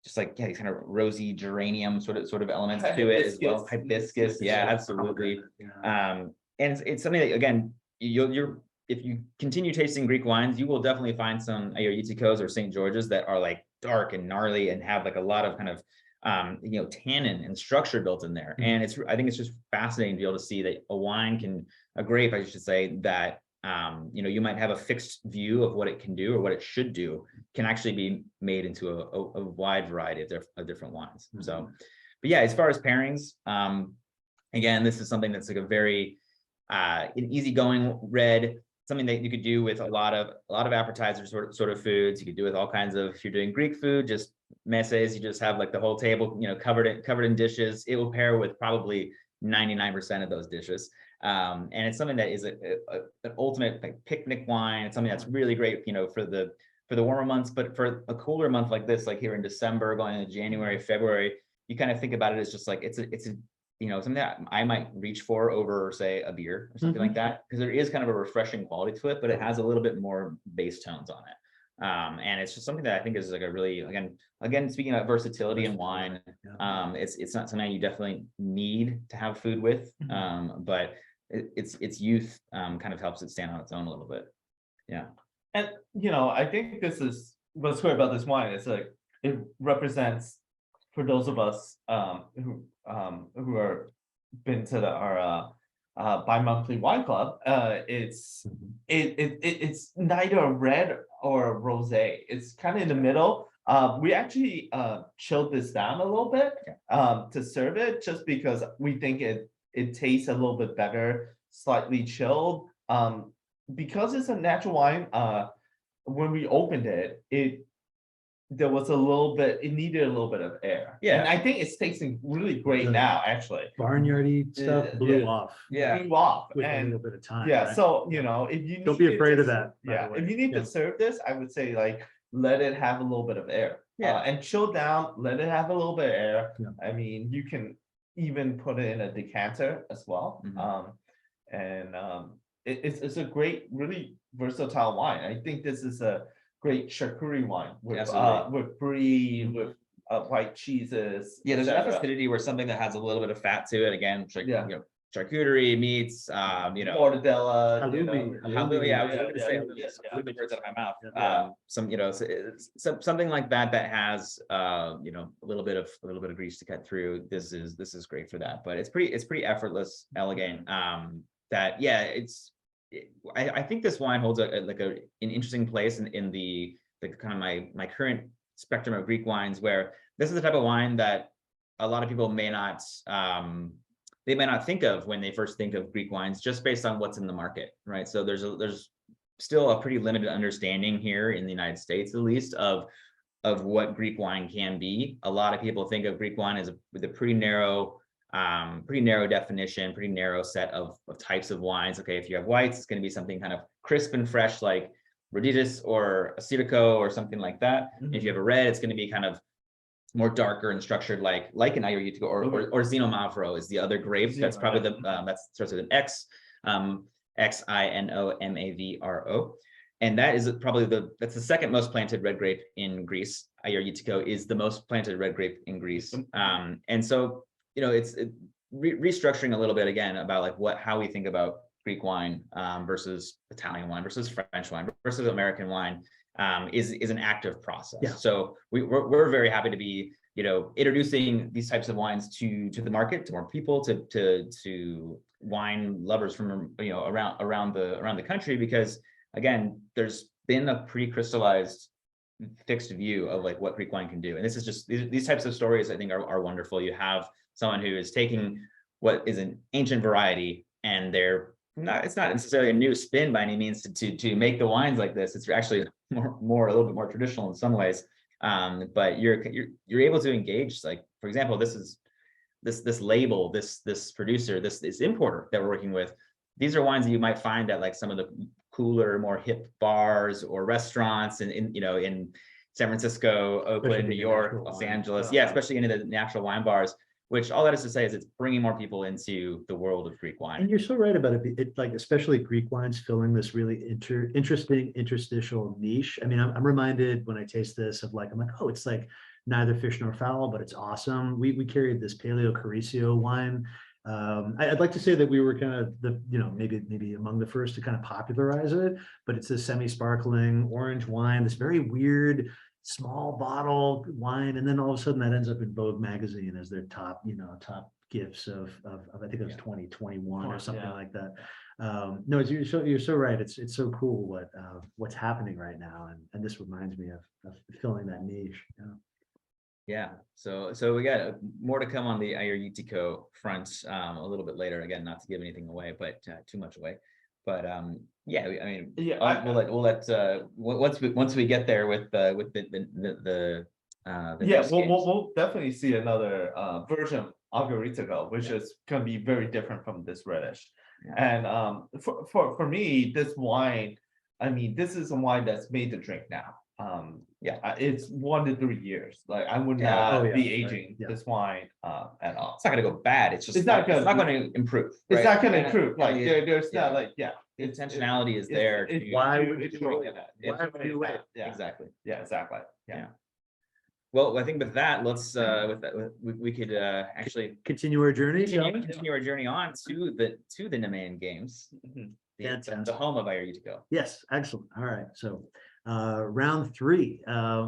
just like, yeah, these kind of rosy geranium sort of elements to it as well. Hibiscus, yeah, absolutely. And it's something that, again, if you continue tasting Greek wines, you will definitely find some Ayurviticos or St. Georges that are like dark and gnarly and have like a lot of kind of tannin and structure built in there. And I think it's just fascinating to be able to see that a grape, I should say, that you might have a fixed view of what it can do or what it should do, can actually be made into a wide variety of different wines. So, but yeah, as far as pairings, again, this is something that's like a very an easygoing red, something that you could do with a lot of appetizers sort of foods. You could do with all kinds of, if you're doing Greek food, just messes, you just have like the whole table, covered in dishes. It will pair with probably 99% of those dishes. And it's something that is an ultimate like picnic wine. It's something that's really great, for the warmer months, but for a cooler month like this, like here in December, going into January, February, you kind of think about it as just like, it's something that I might reach for over, say, a beer or something like that, because there is kind of a refreshing quality to it, but it has a little bit more bass tones on it. And it's just something that I think is like a really, again, speaking about versatility in wine, it's not something you definitely need to have food with, but its youth kind of helps it stand on its own a little bit. Yeah. And, I think this is what's great about this wine. It's like, it represents, for those of us who are been to our bi-monthly wine club, it's neither red or rosé. It's kind of in the middle. We actually chilled this down a little bit to serve it, just because we think it tastes a little bit better, slightly chilled. Because it's a natural wine, when we opened it, it needed a little bit of air. Yeah. And I think it's tasting really great now, actually. Barnyardy stuff blew off. Yeah. Blew off. With a And little bit of time. yeah, right? so if you Don't be afraid of that. by the way. if you need to serve this, I would say like let it have a little bit of air. Yeah. And chill down, let it have a little bit of air. Yeah. I mean, you can even put it in a decanter as well. It's a great, really versatile wine. I think this is a great charcuterie wine with Absolutely. with brie, with white cheeses. Yeah, there's enough etc. acidity where something that has a little bit of fat to it, again, Yeah. charcuterie, meats, Mortadella, Halloumi. yeah, I was Yeah, going to yeah, say yeah, blew the words out of my mouth. Yeah. Something like that has a little bit of grease to cut through. This is great for that, but it's pretty effortless, elegant. I think this wine holds an interesting place in the kind of my current spectrum of Greek wines, where this is the type of wine that a lot of people may not think of when they first think of Greek wines, just based on what's in the market, right? So there's still a pretty limited understanding here in the United States, at least, of what Greek wine can be. A lot of people think of Greek wine as with a pretty narrow definition, pretty narrow set of types of wines. Okay, if you have whites, it's going to be something kind of crisp and fresh, like Roditis or Assyrtiko or something like that. Mhm. If you have a red, it's going to be kind of more darker and structured, like an Ayurvedic or Zino Mavro is the other grape. That's probably that starts with an X, Xinomavro, and that is probably that's the second most planted red grape in Greece. Ayurvedico is the most planted red grape in Greece, and so it's restructuring a little bit again about how we think about Greek wine versus Italian wine versus French wine versus American wine. Is an active process. Yeah. So we're very happy to be introducing these types of wines to the market, to more people, to wine lovers from around the country, because again, there's been a pretty crystallized fixed view of what Greek wine can do, and this is just these types of stories I think are wonderful. You have someone who is taking what is an ancient variety, and it's not necessarily a new spin by any means to make the wines like this. It's actually a little bit more traditional in some ways. But you're able to engage, for example, this label, this producer, this importer that we're working with. These are wines that you might find at some of the cooler, more hip bars or restaurants in San Francisco, Oakland, New York, Los Angeles. Yeah, especially into the natural wine bars. Which all that is to say is it's bringing more people into the world of Greek wine. And you're so right about it. Especially Greek wines filling this really interesting interstitial niche. I mean, I'm reminded when I taste this of I'm like, oh, it's neither fish nor fowl, but it's awesome. We carried this Paleo Caricio wine. I'd like to say that we were kind of maybe among the first to kind of popularize it, but it's a semi-sparkling orange wine, this very weird small bottle wine, and then all of a sudden that ends up in Vogue magazine as their top gifts of I think it was 2021 or something like that. No, you're so right. It's so cool what's happening right now, and this reminds me of filling that niche. Yeah. So we got more to come on the Ayurvedico front a little bit later. Again, not to give anything away, but too much away. But we'll let once we get there with the we'll definitely see another version of Agoritico, which is going to be very different from this reddish. And for me, this wine, this is a wine that's made to drink now. It's 1 to 3 years. I would not be aging this wine at all. It's not going to go bad. It's just not going to improve. It's not going to improve. There's not the intentionality is there. Why would you wait? Yeah, exactly. Yeah, exactly. Yeah. Well, I think with that, let's we could actually continue our journey. Continue our journey on to the Nemean Games, the home of Ayurvedico. Yes, excellent. All right, so round 3,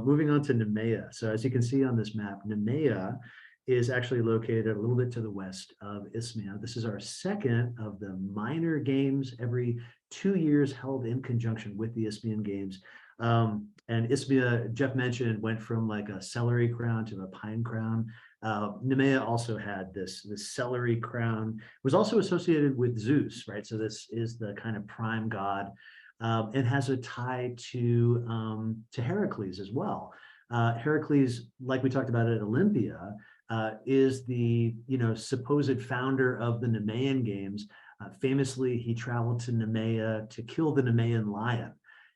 moving on to Nemea. So as you can see on this map, Nemea is actually located a little bit to the west of Isthmia. This is our second of the minor games every 2 years held in conjunction with the Isthmian Games. And Isthmia, Jeff mentioned, went from a celery crown to a pine crown. Nemea also had this celery crown. It was also associated with Zeus, right? So this is the kind of prime god, and has a tie to Heracles as well. Heracles, like we talked about at Olympia, is the supposed founder of the Nemean Games. Famously, he traveled to Nemea to kill the Nemean lion.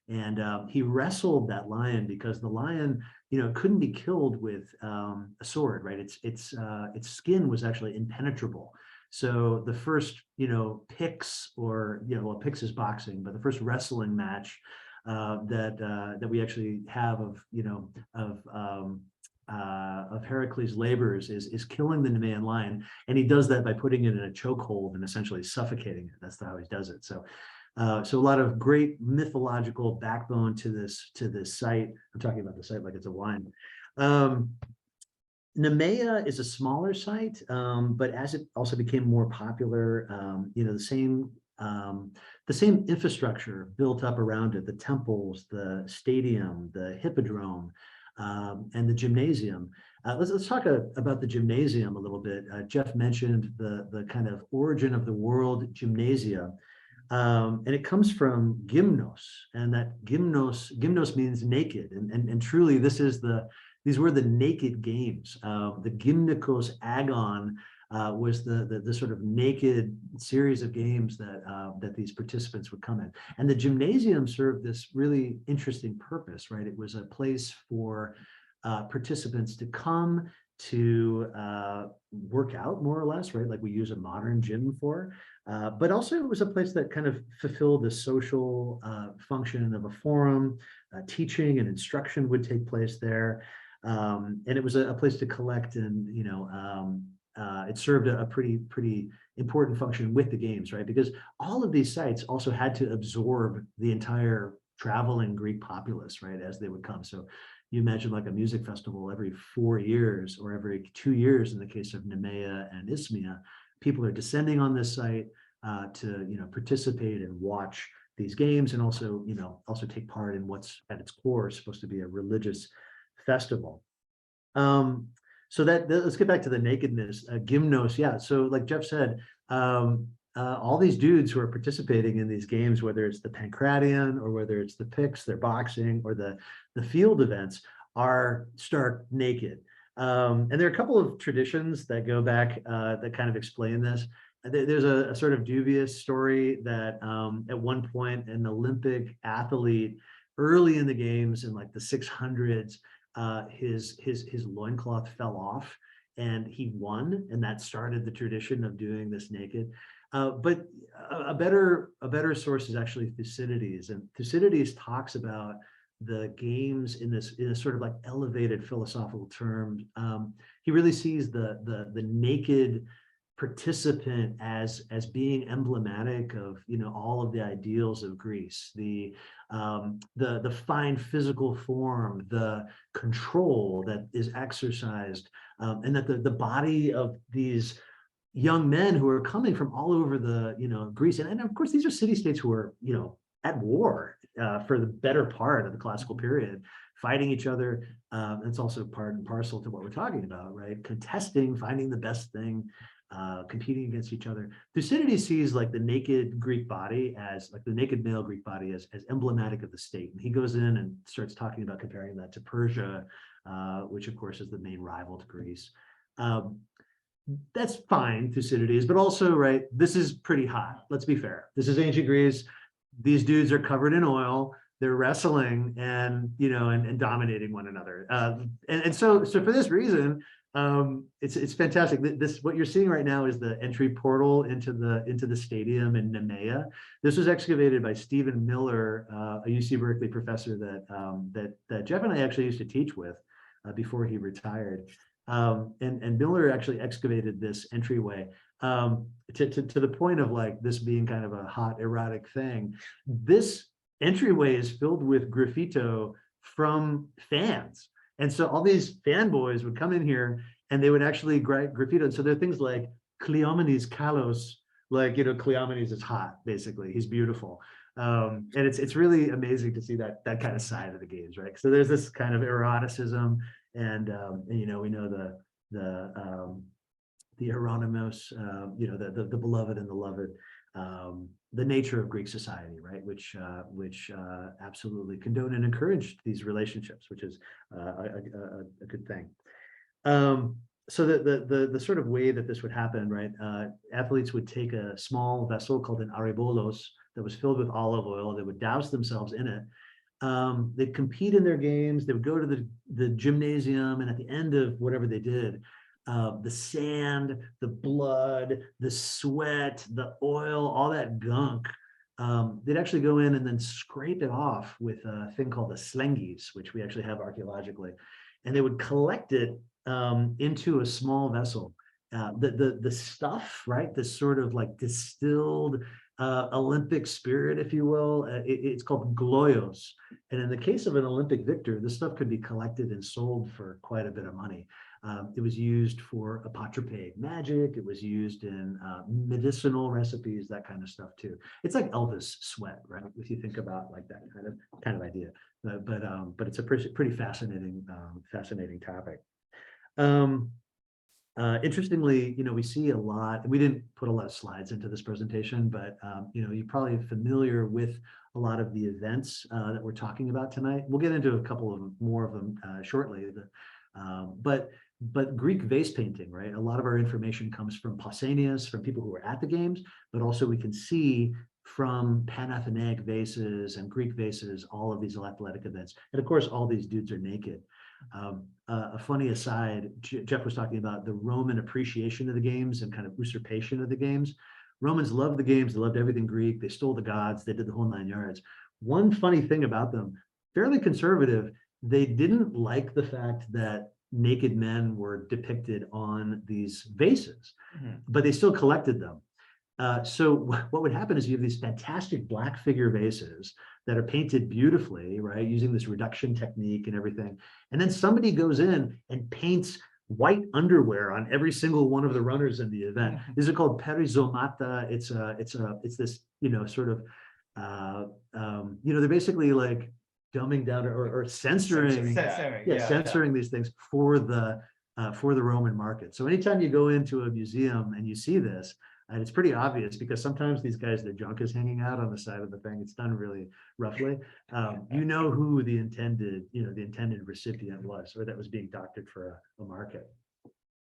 And he wrestled that lion because the lion, couldn't be killed with a sword, right? Its skin was actually impenetrable. So the first, pix, or pix is boxing, but the first wrestling match that we actually have of Heracles' labors is killing the Nemean lion, and he does that by putting it in a chokehold and essentially suffocating it. That's how he does it. So a lot of great mythological backbone to this site. I'm talking about the site like it's a wine. Nemea is a smaller site, but as it also became more popular, the same infrastructure built up around it, the temples, the stadium, the hippodrome, and the gymnasium. Let's talk about the gymnasium a little bit. Jeff mentioned the kind of origin of the word gymnasia. And it comes from gymnos, and that gymnos means naked, and truly these were the naked games. The gymnikos agon was the sort of naked series of games that these participants would come in. And the gymnasium served this really interesting purpose, right? It was a place for participants to come to work out, more or less, right? Like we use a modern gym for. But also it was a place that kind of fulfilled the social function of a forum. Teaching and instruction would take place there. And it was a place to collect, and it served a pretty important function with the games, right? Because all of these sites also had to absorb the entire traveling Greek populace, right, as they would come. So you imagine like a music festival every 4 years or every 2 years in the case of Nemea and Isthmia. People are descending on this site to participate and watch these games, and also take part in what's at its core supposed to be a religious festival. So let's get back to the nakedness. Gymnos, yeah. So like Jeff said, all these dudes who are participating in these games, whether it's the Pancratian or whether it's the Picts, their boxing, or the field events, are stark naked. And there are a couple of traditions that go back that kind of explain this. There's a sort of dubious story that at one point an Olympic athlete early in the games in like the 600s, his loincloth fell off and he won, and that started the tradition of doing this naked. But a better source is actually Thucydides, and Thucydides talks about the games in a sort of like elevated philosophical term. He really sees the naked participant as being emblematic of all of the ideals of Greece, the fine physical form, the control that is exercised, and that the body of these young men who are coming from all over Greece, and of course these are city-states who are at war for the better part of the classical period, fighting each other. It's also part and parcel to what we're talking about, right? Contesting, finding the best thing, competing against each other. Thucydides sees like the naked Greek body as like the naked male Greek body as emblematic of the state. And he goes in and starts talking about comparing that to Persia, which of course is the main rival to Greece. That's fine, Thucydides, but also, right, this is pretty hot. Let's be fair. This is ancient Greece. These dudes are covered in oil. They're wrestling and dominating one another. And so for this reason, it's fantastic. What you're seeing right now is the entry portal into the stadium in Nemea. This was excavated by Stephen Miller, a UC Berkeley professor that Jeff and I actually used to teach with before he retired. And Miller actually excavated this entryway to the point of like this being kind of a hot erotic thing. This entryway is filled with graffito from fans. And so all these fanboys would come in here and they would actually graffito. And so there are things like Cleomenes Kalos, like, Cleomenes is hot, basically. He's beautiful. And it's really amazing to see that kind of side of the games, right? So there's this kind of eroticism, and we know the Euronymous, the beloved and the loved, the nature of Greek society, right? Which absolutely condone and encourage these relationships, which is a good thing. So the sort of way that this would happen, right? Athletes would take a small vessel called an arebolos that was filled with olive oil. They would douse themselves in it. They'd compete in their games. They would go to the gymnasium, and at the end of whatever they did, the sand, the blood, the sweat, the oil, all that gunk, they'd actually go in and then scrape it off with a thing called the slengis, which we actually have archaeologically. and they would collect it into a small vessel. The stuff, right? This sort of like distilled Olympic spirit, if you will. It's called gloyos. And in the case of an Olympic victor, this stuff could be collected and sold for quite a bit of money. It was used for apotropaic magic. It was used in medicinal recipes, that kind of stuff too. It's like Elvis sweat, right? If you think about like that kind of idea. But it's a pretty fascinating topic. Interestingly, we see a lot, and we didn't put a lot of slides into this presentation, but you're probably familiar with a lot of the events that we're talking about tonight. We'll get into a couple of more of them shortly. But Greek vase painting, right? A lot of our information comes from Pausanias, from people who were at the games, but also we can see from Panhellenic vases and Greek vases, all of these athletic events. And of course, all these dudes are naked. A funny aside, Jeff was talking about the Roman appreciation of the games and kind of usurpation of the games. Romans loved the games. They loved everything Greek. They stole the gods. They did the whole 9 yards. One funny thing about them, fairly conservative, they didn't like the fact that naked men were depicted on these vases, but they still collected them. So what would happen is you have these fantastic black figure vases that are painted beautifully, right, using this reduction technique and everything. And then somebody goes in and paints white underwear on every single one of the runners in the event. These are called perizomata. It's this, sort of, they're basically like dumbing down or censoring, censoring these things for the Roman market. So anytime you go into a museum and you see this, and it's pretty obvious because sometimes these guys, their junk is hanging out on the side of the thing. It's done really roughly. Who the intended recipient was, or that was being doctored for a market.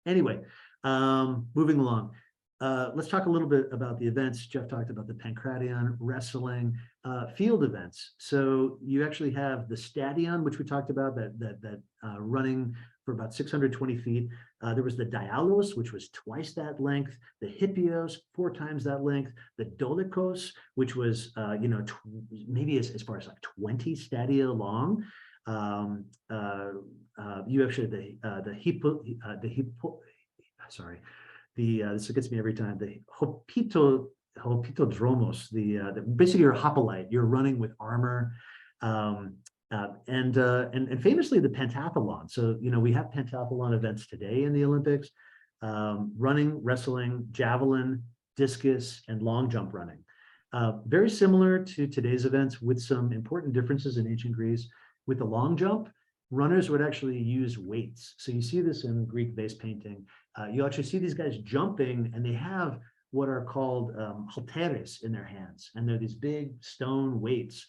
Anyway, moving along. Let's talk a little bit about the events. Jeff talked about the pankration, wrestling, field events. So you actually have the stadion, which we talked about, that running for about 620 feet. There was the dialos, which was twice that length, the hippios, 4 times that length, the dolikos, which was maybe as far as like 20 stadia long. You actually this gets me every time, the hopitodromos, the basically you're a hoplite, you're running with armor. And famously the pentathlon. So, we have pentathlon events today in the Olympics, running, wrestling, javelin, discus, and long jump running. Very similar to today's events with some important differences in ancient Greece. With the long jump, runners would actually use weights. So you see this in Greek vase painting. You actually see these guys jumping, and they have what are called halteres in their hands. And they're these big stone weights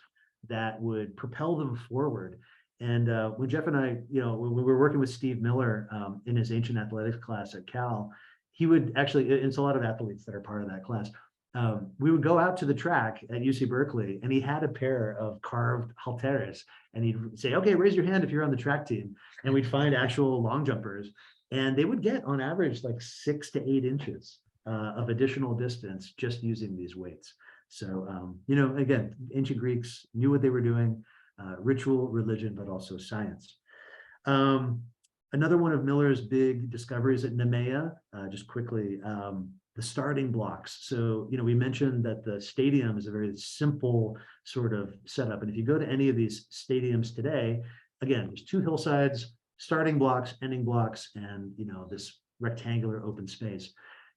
that would propel them forward. And when Jeff and I, when we were working with Steve Miller in his ancient athletics class at Cal, he would actually, it's a lot of athletes that are part of that class. We would go out to the track at UC Berkeley, and he had a pair of carved halteres, and he'd say, okay, raise your hand if you're on the track team. And we'd find actual long jumpers, and they would get on average like 6 to 8 inches of additional distance just using these weights. So, again, ancient Greeks knew what they were doing, ritual, religion, but also science. Another one of Miller's big discoveries at Nemea, just quickly, the starting blocks. So, we mentioned that the stadium is a very simple sort of setup. And if you go to any of these stadiums today, again, there's 2 hillsides, starting blocks, ending blocks, and, this rectangular open space.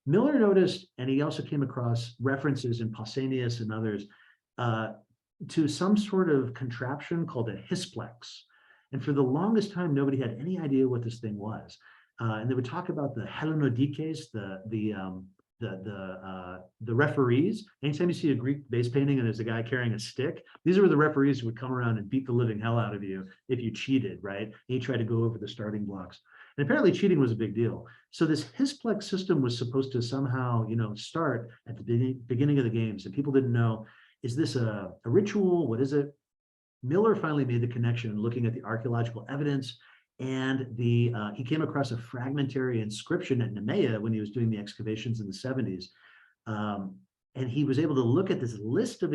Miller noticed, and he also came across references in Pausanias and others to some sort of contraption called a hisplex. And for the longest time, nobody had any idea what this thing was. And they would talk about the Hellenodikes, the referees. Anytime you see a Greek vase painting and there's a guy carrying a stick, these were the referees who would come around and beat the living hell out of you if you cheated, right? And you tried to go over the starting blocks. And apparently cheating was a big deal. So this hisplex system was supposed to somehow, start at the beginning of the games, and people didn't know, is this a ritual? What is it? Miller finally made the connection looking at the archaeological evidence, and he came across a fragmentary inscription at Nemea when he was doing the excavations in the 70s. And he was able to look at this list of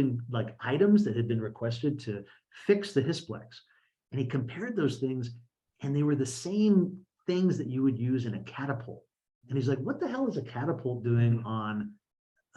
items that had been requested to fix the hisplex. And he compared those things, and they were the same things that you would use in a catapult. And he's like, what the hell is a catapult doing on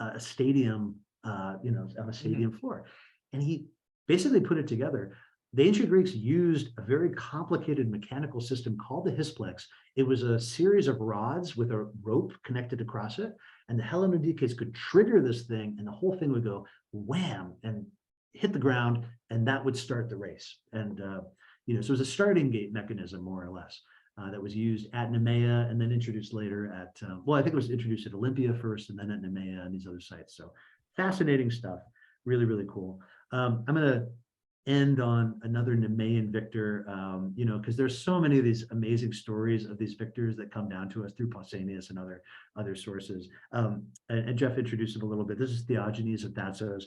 a stadium, on a stadium floor? And he basically put it together. The ancient Greeks used a very complicated mechanical system called the hisplex. It was a series of rods with a rope connected across it. And the Hellenodices could trigger this thing, and the whole thing would go wham and hit the ground, and that would start the race. And so it was a starting gate mechanism, more or less, that was used at Nemea and then introduced later at, I think it was introduced at Olympia first and then at Nemea and these other sites. So fascinating stuff, really, really cool. I'm going to end on another Nemean victor, because there's so many of these amazing stories of these victors that come down to us through Pausanias and other sources. And Jeff introduced him a little bit. This is Theogenes of Thassos,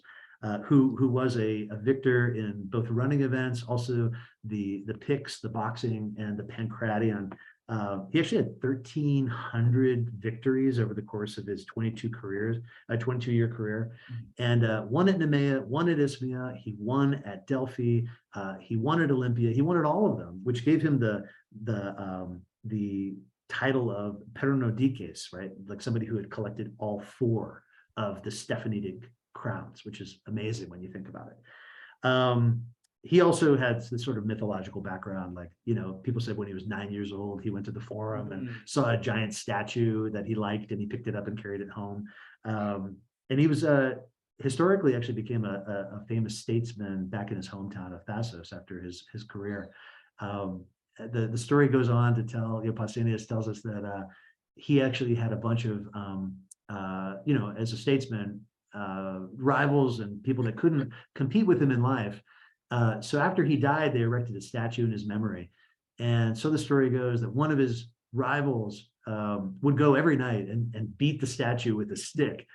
who was a victor in both running events, also the picks, the boxing, and the pancration. He actually had 1,300 victories over the course of his 22-year career, and one at Nemea, one at Isthmia, he won at Delphi, he won at Olympia, he won at all of them, which gave him the title of Peronodikes, right? Like somebody who had collected all 4 of the Stephanidic crowns, which is amazing when you think about it. He also had this sort of mythological background, like, people said when he was 9 years old, he went to the Forum and saw a giant statue that he liked, and he picked it up and carried it home. And he was historically actually became a famous statesman back in his hometown of Thassos after his career. The story goes on to tell, Pausanias tells us that he actually had a bunch of, as a statesman, rivals and people that couldn't compete with him in life. So after he died, they erected a statue in his memory. And so the story goes that one of his rivals would go every night and beat the statue with a stick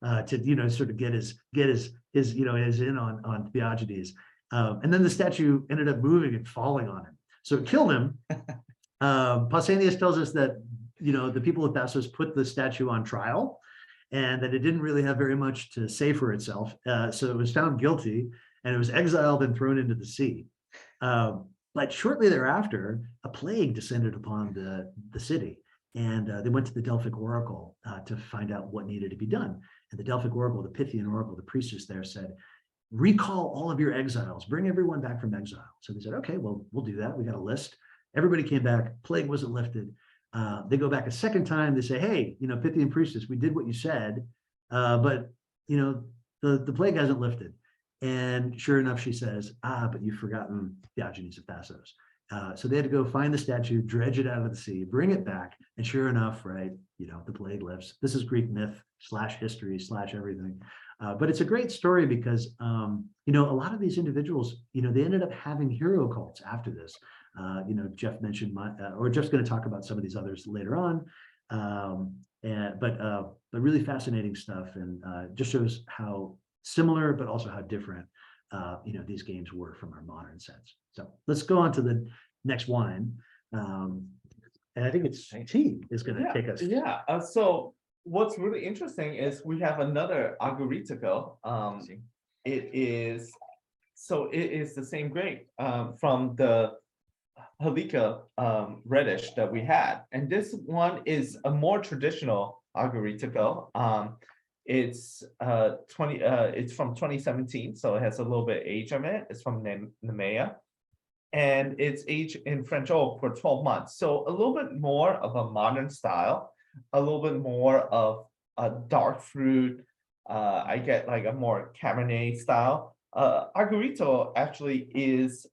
to, sort of get his in on Theogenes. And then the statue ended up moving and falling on him. So it killed him. Pausanias tells us that, the people of Thassos put the statue on trial, and that it didn't really have very much to say for itself. So it was found guilty, and it was exiled and thrown into the sea. But shortly thereafter, a plague descended upon the city, and they went to the Delphic oracle to find out what needed to be done. And the Delphic oracle, the Pythian oracle, the priestess there said, recall all of your exiles, bring everyone back from exile. So they said, okay, well, we'll do that. We got a list. Everybody came back, plague wasn't lifted. They go back a second time, they say, hey, Pythian priestess, we did what you said, but the plague hasn't lifted. And sure enough, she says, but you've forgotten Theogenes of Thassos. So they had to go find the statue, dredge it out of the sea, bring it back. And sure enough, right, the plague lifts. This is Greek myth / history / everything. But it's a great story because, a lot of these individuals, they ended up having hero cults after this. Jeff mentioned or Jeff's going to talk about some of these others later on. But really fascinating stuff, and just shows how similar, but also how different, these games were from our modern sense. So let's go on to the next wine. And I think it's tea is going to take us. Yeah. So what's really interesting is we have another Agoritico. It is the same grape from the Halika reddish that we had, and this one is a more traditional Agoritico. It's it's from 2017, so it has a little bit age on it. It's from Nemea, and it's aged in French oak for 12 months. So a little bit more of a modern style, a little bit more of a dark fruit. I get like a more Cabernet style. Agorito actually is,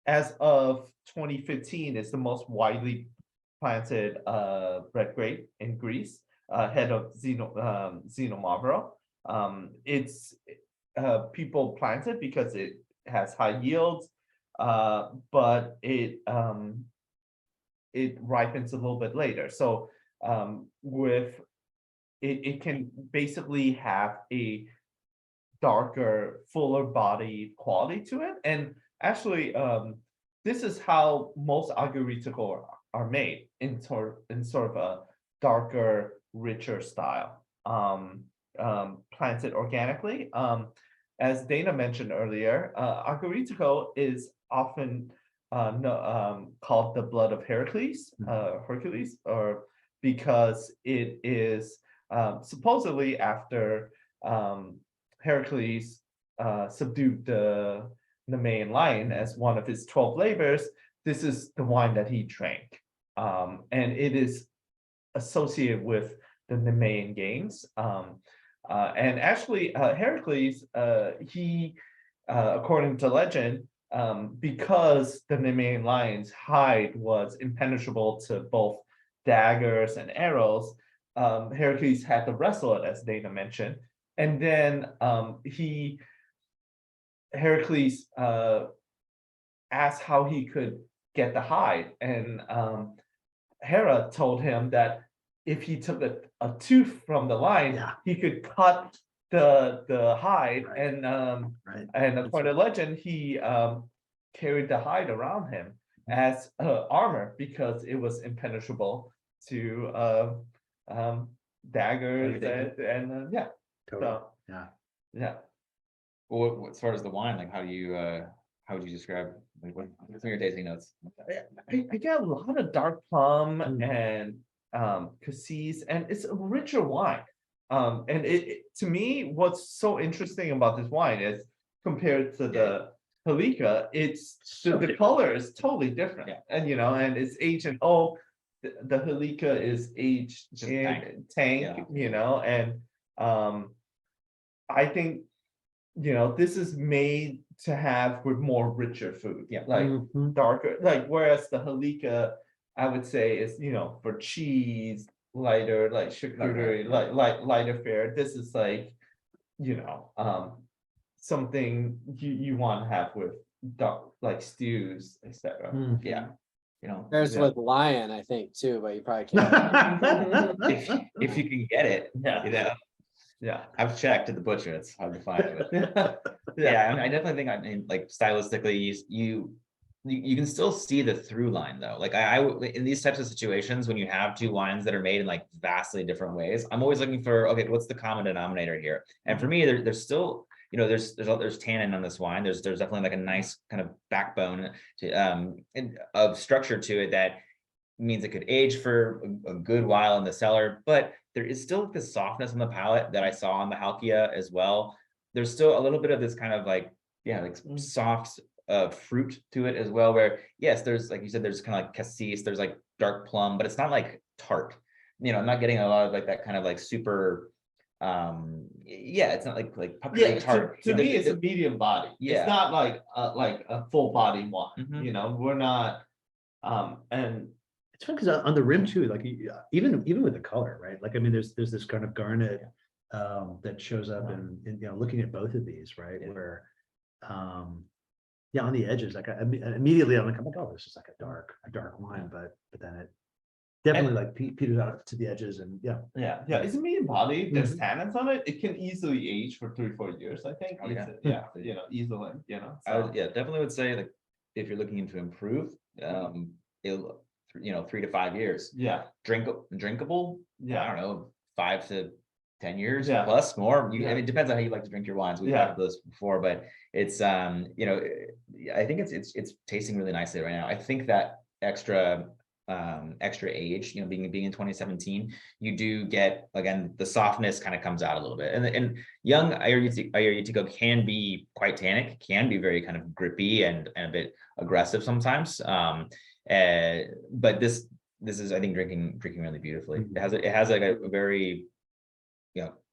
as of 2015, is the most widely planted red grape in Greece, ahead of Xenomavro. It's people plant it because it has high yields, but it ripens a little bit later. So with it can basically have a darker, fuller body quality to it. And actually, this is how most Agoritico are made, in sort of a darker, richer style, planted organically. As Dana mentioned earlier, Agoritico is often called the blood of Heracles, or because it is supposedly after Heracles subdued the Nemean lion as one of his 12 labors. This is the wine that he drank, and it is associated with the Nemean games. And actually, Heracles, he, according to legend, because the Nemean lion's hide was impenetrable to both daggers and arrows, Heracles had to wrestle it, as Dana mentioned. And then Heracles asked how he could get the hide. And Hera told him that if he took a tooth from the lion, he could cut the hide. And according to legend, he carried the hide around him as armor because it was impenetrable to daggers and yeah. Totally. So yeah. Well, as far as the wine, like how would you describe, like what's some of your tasting notes? I get a lot of dark plum and cassis, and it's a richer wine. And it to me, what's so interesting about this wine is compared to the Helica, it's the color is totally different. And and it's aged in oak. The Helica is aged Just in tank, Yeah. and I think this is made to have with more richer food, like darker, like whereas the Helica, I would say is for cheese, lighter, like charcuterie, like lighter fare. This is like something you want to have with dark, like stews, etc. Yeah. There's with lion, I think, too, but you probably can't. if you can get it, Yeah. I've checked at the butcher, it's hard to find. But I definitely think, like stylistically, you can still see the through line though. Like I in these types of situations, when you have two wines that are made in like vastly different ways, I'm always looking for, okay, what's the common denominator here? And for me, there's still, there's tannin on this wine. There's definitely like a nice kind of backbone of structure to it that means it could age for a good while in the cellar, but there is still this softness in the palate that I saw on the Halkia as well. There's still a little bit of this kind of like soft fruit to it as well, where yes, there's, like you said, there's kind of like cassis, there's like dark plum, but it's not like tart. I'm not getting a lot of like that kind of like super it's not like puckery tart. To me, it's a medium body. Yeah. It's not like a full body wine. We're not and it's fun because on the rim too, like even with the color, right? Like I mean, there's this kind of garnet that shows up in looking at both of these, right? Where on the edges, like immediately I'm like, oh, this is like a dark wine, but then it definitely like peters out to the edges, and it's a medium body. There's tannins on it. It can easily age for 3-4 years, I think. Easily. I definitely would say, like, if you're looking to improve, it'll 3 to 5 years. Drinkable. I don't know, 5 to 10 years plus more. I mean, it depends on how you like to drink your wines. We've talked about this before, but it's I think it's tasting really nicely right now. I think that extra age, being in 2017, you do get, again, the softness kind of comes out a little bit, and young Ayurvedico can be quite tannic, can be very kind of grippy and a bit aggressive sometimes. But this is, I think, drinking really beautifully. It has like a very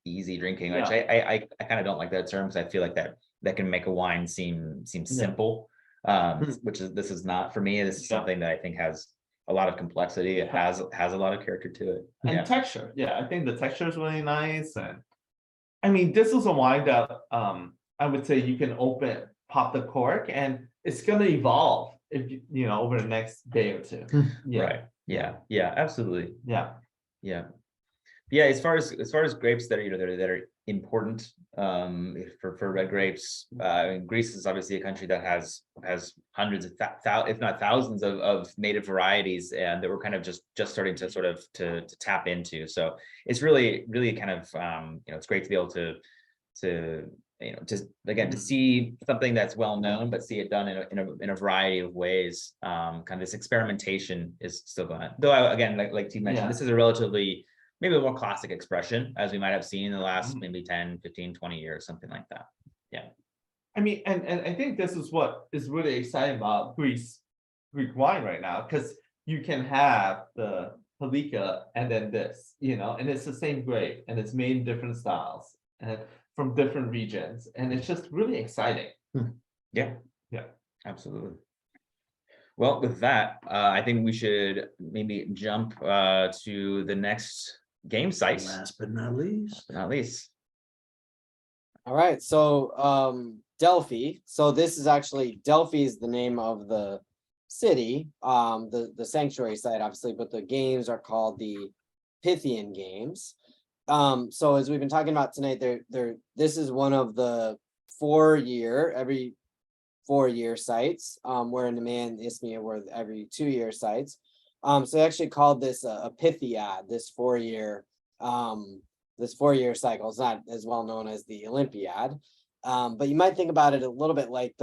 easy drinking, which I kind of don't like that term, because I feel like that can make a wine seem simple. This is not for me. This is something that I think has a lot of complexity. It has a lot of character to it, and texture. I think the texture is really nice. And I mean, this is a wine that I would say you can pop the cork, and it's going to evolve if over the next day or two. Right. Absolutely. Yeah. As far as grapes that are important for red grapes, Greece is obviously a country that has hundreds of if not thousands of native varieties, and that we're kind of just starting to sort of to tap into. So it's really kind of it's great to be able to just again, to see something that's well known, but see it done in a variety of ways. Kind of this experimentation is still going on. Though again, like T mentioned, this is a relatively, maybe a more classic expression as we might have seen in the last maybe 10, 15, 20 years, something like that. Yeah. I mean, and I think this is what is really exciting about Greek wine right now, because you can have the Palika and then this, and it's the same grape and it's made in different styles and from different regions, and it's just really exciting. Yeah, absolutely. Well, with that, I think we should maybe jump to the next game site. Last but not least. All right, so Delphi. So this is actually, Delphi is the name of the city, the sanctuary site, obviously, but the games are called the Pythian Games. So as we've been talking about tonight, this is one of the every 4-year sites, where in the Man Isthmia were every 2-year sites. So they actually called this a Pythiad, this 4-year cycle. It's not as well known as the Olympiad. But you might think about it a little bit like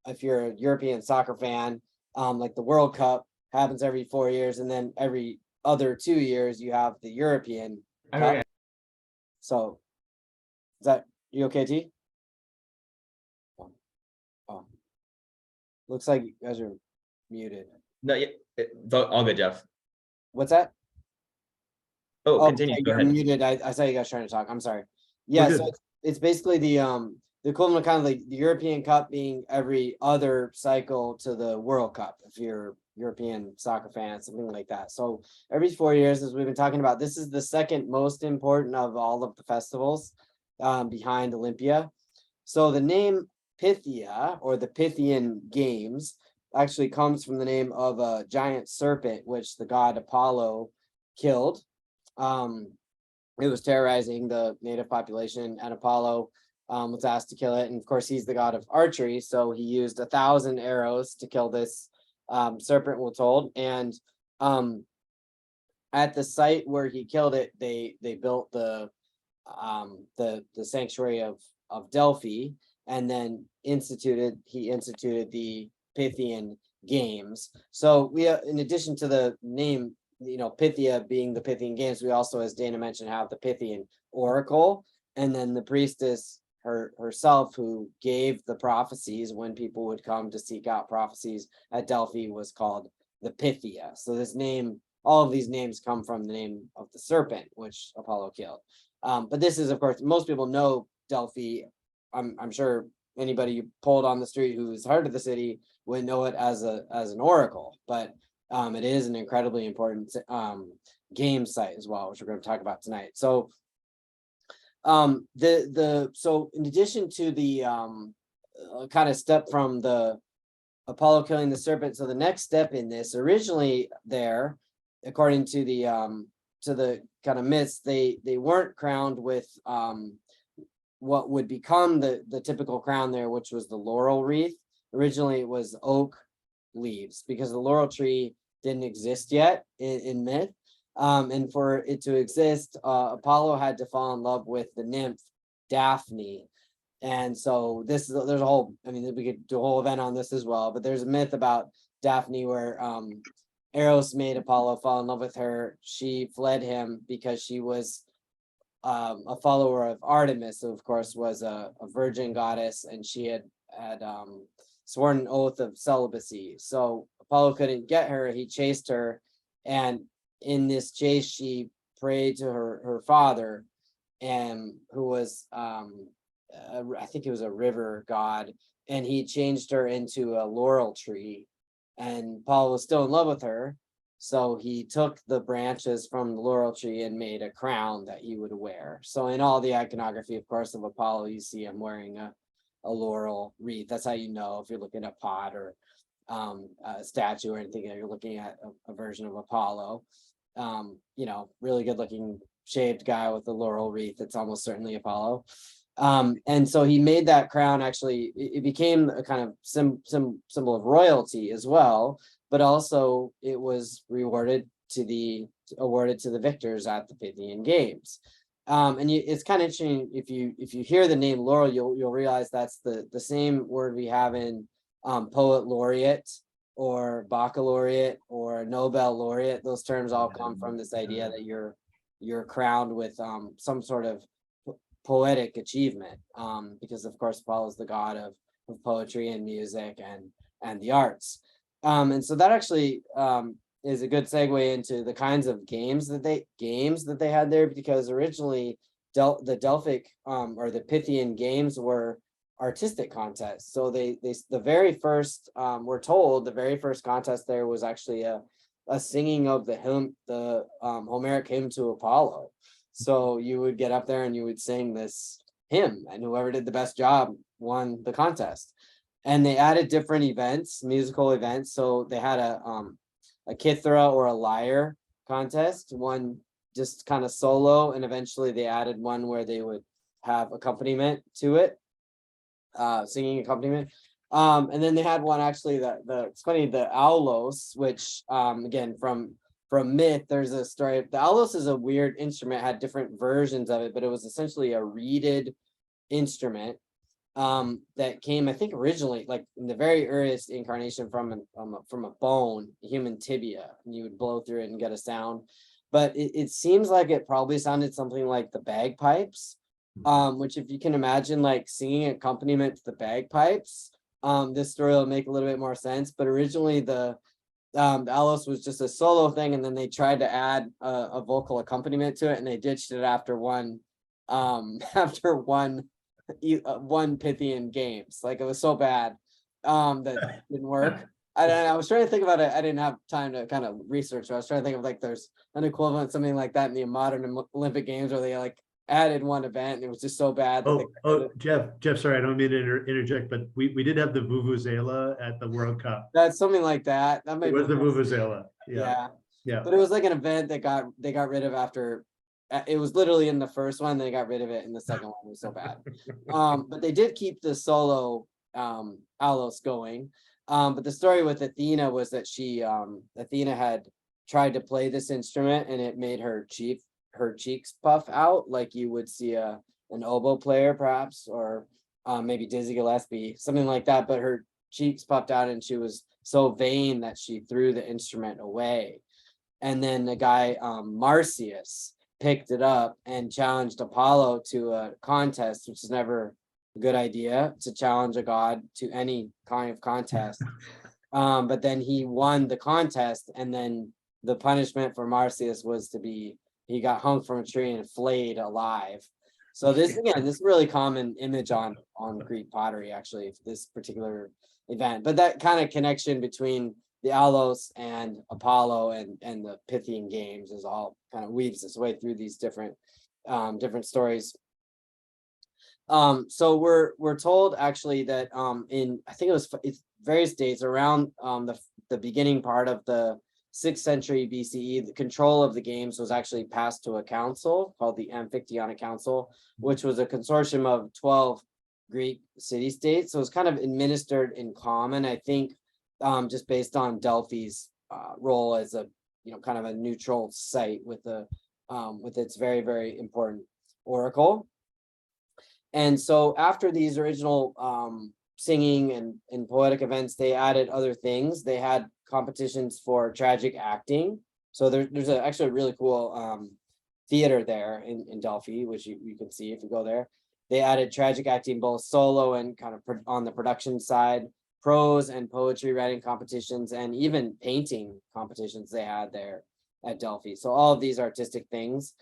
if you're a European soccer fan, like the World Cup happens every 4 years, and then every other 2 years you have the European Cup. So is that you okay, T? Oh, looks like you guys are muted. No, yeah, all good, Jeff. What's that? Oh, continue. Okay, Go you're ahead. muted. I saw you guys trying to talk. I'm sorry. Yeah, so it's basically the equivalent of kind of like the European Cup being every other cycle to the World Cup, if you're European soccer fan, something like that. So every 4 years, as we've been talking about, this is the second most important of all of the festivals, behind Olympia. So the name Pythia, or the Pythian Games, actually comes from the name of a giant serpent which the god Apollo killed. It was terrorizing the native population, and Apollo was asked to kill it. And of course, he's the god of archery, so he used 1,000 arrows to kill this serpent, we're told. And at the site where he killed it, they built the sanctuary of Delphi, and then he instituted the Pythian Games. So we, in addition to the name, Pythia being the Pythian Games, we also, as Dana mentioned, have the Pythian Oracle, and then the priestess herself who gave the prophecies when people would come to seek out prophecies at Delphi was called the Pythia. So this name, all of these names come from the name of the serpent which Apollo killed. But this is, of course, most people know Delphi. I'm sure anybody you pulled on the street who's heard of the city would know it as an oracle, but it is an incredibly important game site as well, which we're going to talk about tonight. So so in addition to the kind of step from the Apollo killing the serpent, so the next step in this, originally there, according to the kind of myths, they weren't crowned with what would become the typical crown there, which was the laurel wreath. Originally it was oak leaves, because the laurel tree didn't exist yet in myth. And for it to exist, Apollo had to fall in love with the nymph Daphne. And so there's a whole, I mean, we could do a whole event on this as well, but there's a myth about Daphne where Eros made Apollo fall in love with her. She fled him because she was a follower of Artemis, who of course was a virgin goddess, and she had sworn an oath of celibacy. So Apollo couldn't get her. He chased her, and in this chase she prayed to her father, and who was I think he was a river god, and he changed her into a laurel tree. And Paul was still in love with her, so he took the branches from the laurel tree and made a crown that he would wear. So in all the iconography, of course, of Apollo, you see him wearing a laurel wreath. That's how you know if you're looking at a pot or a statue or anything, you're looking at a version of Apollo. Really good looking shaved guy with a laurel wreath. It's almost certainly Apollo. And so he made that crown. Actually, it became a kind of symbol of royalty as well, but also it was awarded to the victors at the Pythian Games. And it's kind of interesting if you hear the name Laurel, you'll realize that's the same word we have in poet laureate or baccalaureate or Nobel laureate. Those terms all come from this idea that you're crowned with some sort of poetic achievement, because of course Paul is the god of poetry and music and the arts. And so that actually is a good segue into the kinds of games that they had there, because originally the Delphic or the Pythian games were artistic contests. So the very first, we're told the very first contest there was actually a singing of the hymn, the Homeric hymn to Apollo. So you would get up there and you would sing this hymn, and whoever did the best job won the contest. And they added different events, musical events. So they had a kithara or a lyre contest, one just kind of solo, and eventually they added one where they would have accompaniment to it, singing accompaniment. And then they had one actually that it's funny, the aulos, which again from myth, there's a story. The aulos is a weird instrument, had different versions of it, but it was essentially a reeded instrument that came, I think, originally, like in the very earliest incarnation from a bone, human tibia, and you would blow through it and get a sound. But it seems like it probably sounded something like the bagpipes, which, if you can imagine like singing accompaniment to the bagpipes, this story will make a little bit more sense. But originally the aulos was just a solo thing, and then they tried to add a vocal accompaniment to it, and they ditched it after one Pythian games. Like, it was so bad that it didn't work. I don't know, I was trying to think about it. I didn't have time to kind of research. I was trying to think of like there's an equivalent, something like that in the modern Olympic Games, where they like added one event and it was just so bad that Jeff, sorry, I don't mean to interject, but we did have the vuvuzela at the World Cup. that's something like that. That might It was be the vuvuzela. yeah. Yeah. But it was like an event that they got rid of after. It was literally in the first one, they got rid of it in the second one. It was so bad. But they did keep the solo aulos going. But the story with Athena was that Athena had tried to play this instrument, and it made her cheeks puff out, like you would see an oboe player perhaps, or maybe Dizzy Gillespie, something like that. But her cheeks puffed out, and she was so vain that she threw the instrument away. And then the guy Marsyas picked it up and challenged Apollo to a contest, which is never a good idea, to challenge a god to any kind of contest. But then he won the contest, and then the punishment for Marsyas was he got hung from a tree and flayed alive. So this is a really common image on Greek pottery, actually, this particular event. But that kind of connection between the aulos and Apollo and the Pythian games is all kind of weaves its way through these different stories. So we're told actually that in, I think it's various dates around the beginning part of the 6th century BCE, the control of the games was actually passed to a council called the Amphictyonic Council, which was a consortium of 12 Greek city-states. So it was kind of administered in common, I think, just based on Delphi's role as a kind of a neutral site with its very, very important oracle. And so after these original singing and poetic events, they added other things. They had competitions for tragic acting. So there's actually a really cool theater there in Delphi, which you can see if you go there. They added tragic acting, both solo and kind of on the production side, prose and poetry writing competitions, and even painting competitions they had there at Delphi. So all of these artistic things.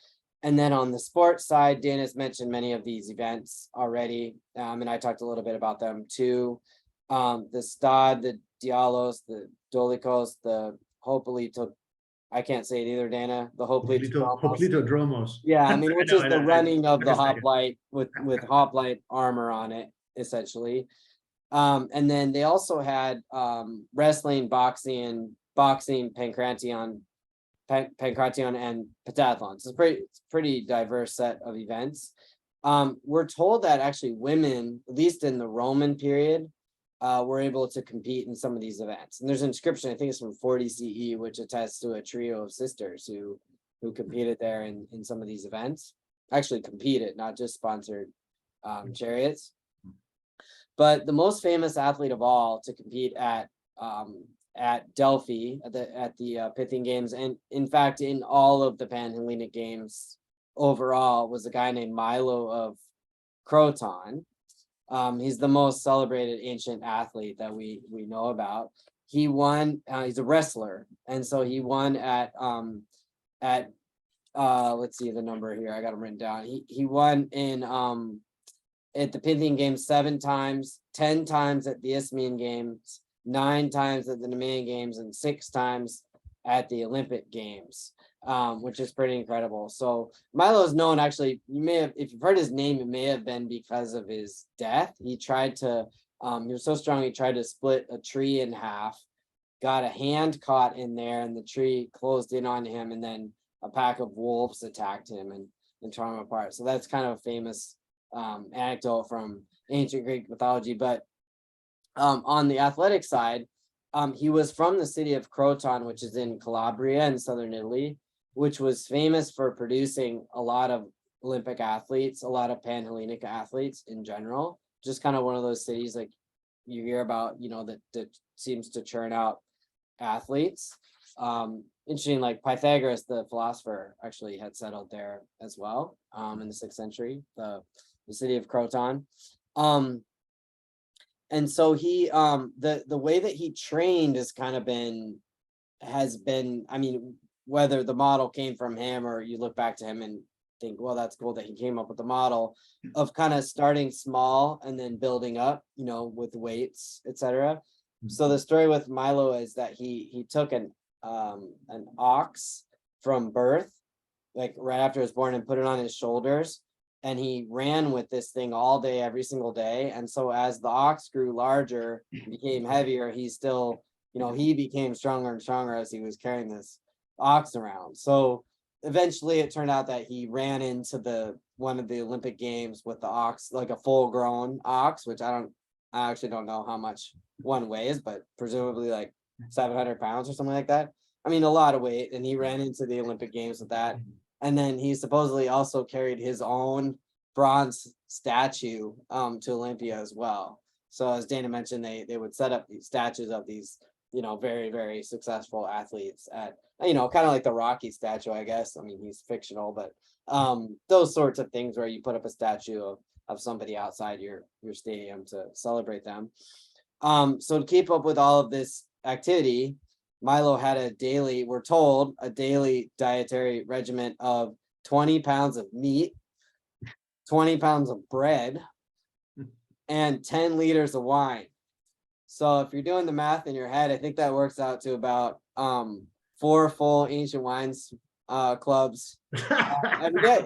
And then on the sports side, Dan has mentioned many of these events already, and I talked a little bit about them too. The Stad, the Dialos, the Dolikos, the Hoplito, I can't say it either, Dana. The Hoplitodromos. Yeah, I mean, which is the running of the hoplite with hoplite armor on it, essentially. And then they also had wrestling, boxing, pancration, and pentathlon. So it's pretty diverse set of events. We're told that actually women, at least in the Roman period, were able to compete in some of these events. And there's an inscription, I think it's from 40 CE, which attests to a trio of sisters who competed there in some of these events. actually competed, not just sponsored chariots. But the most famous athlete of all to compete at Delphi at the Pythian Games, and in fact in all of the Panhellenic Games overall, was a guy named Milo of Croton. He's the most celebrated ancient athlete that we know about. He won. He's a wrestler, and so he won at let's see the number here. I got him written down. He won in at the Pythian Games 7 times, 10 times at the Isthmian Games, 9 times at the Nemean Games, and 6 times at the Olympic Games, which is pretty incredible. So Milo is known, actually, you may have, if you've heard his name, it may have been because of his death. He tried to, he was so strong, he tried to split a tree in half, got a hand caught in there, and the tree closed in on him, and then a pack of wolves attacked him and tore him apart. So that's kind of a famous anecdote from ancient Greek mythology. But on the athletic side, he was from the city of Croton, which is in Calabria in southern Italy, which was famous for producing a lot of Olympic athletes, a lot of Panhellenic athletes in general. Just kind of one of those cities like you hear about, you know, that seems to churn out athletes. Interesting, like Pythagoras, the philosopher, actually had settled there as well in the 6th century, the city of Croton. And so he the way that he trained has kind of been, I mean, whether the model came from him or you look back to him and think, well, that's cool that he came up with the model of kind of starting small and then building up, you know, with weights, etc. So the story with Milo is that he took an ox from birth, like right after he was born, and put it on his shoulders, and he ran with this thing all day, every single day. And so as the ox grew larger, became heavier, he still, you know, he became stronger and stronger as he was carrying this ox around. So eventually it turned out that he ran into one of the Olympic Games with the ox, like a full grown ox, which I actually don't know how much one weighs, but presumably like 700 pounds or something like that. I mean, a lot of weight. And he ran into the Olympic Games with that. And then he supposedly also carried his own bronze statue to Olympia as well. So as Dana mentioned, they would set up these statues of these, you know, very, very successful athletes at, you know, kind of like the Rocky statue, I guess. I mean, he's fictional, but those sorts of things where you put up a statue of somebody outside your stadium to celebrate them. So to keep up with all of this activity, Milo had we're told, a daily dietary regimen of 20 pounds of meat, 20 pounds of bread, and 10 liters of wine. So if you're doing the math in your head, I think that works out to about 4 full ancient wines clubs every day.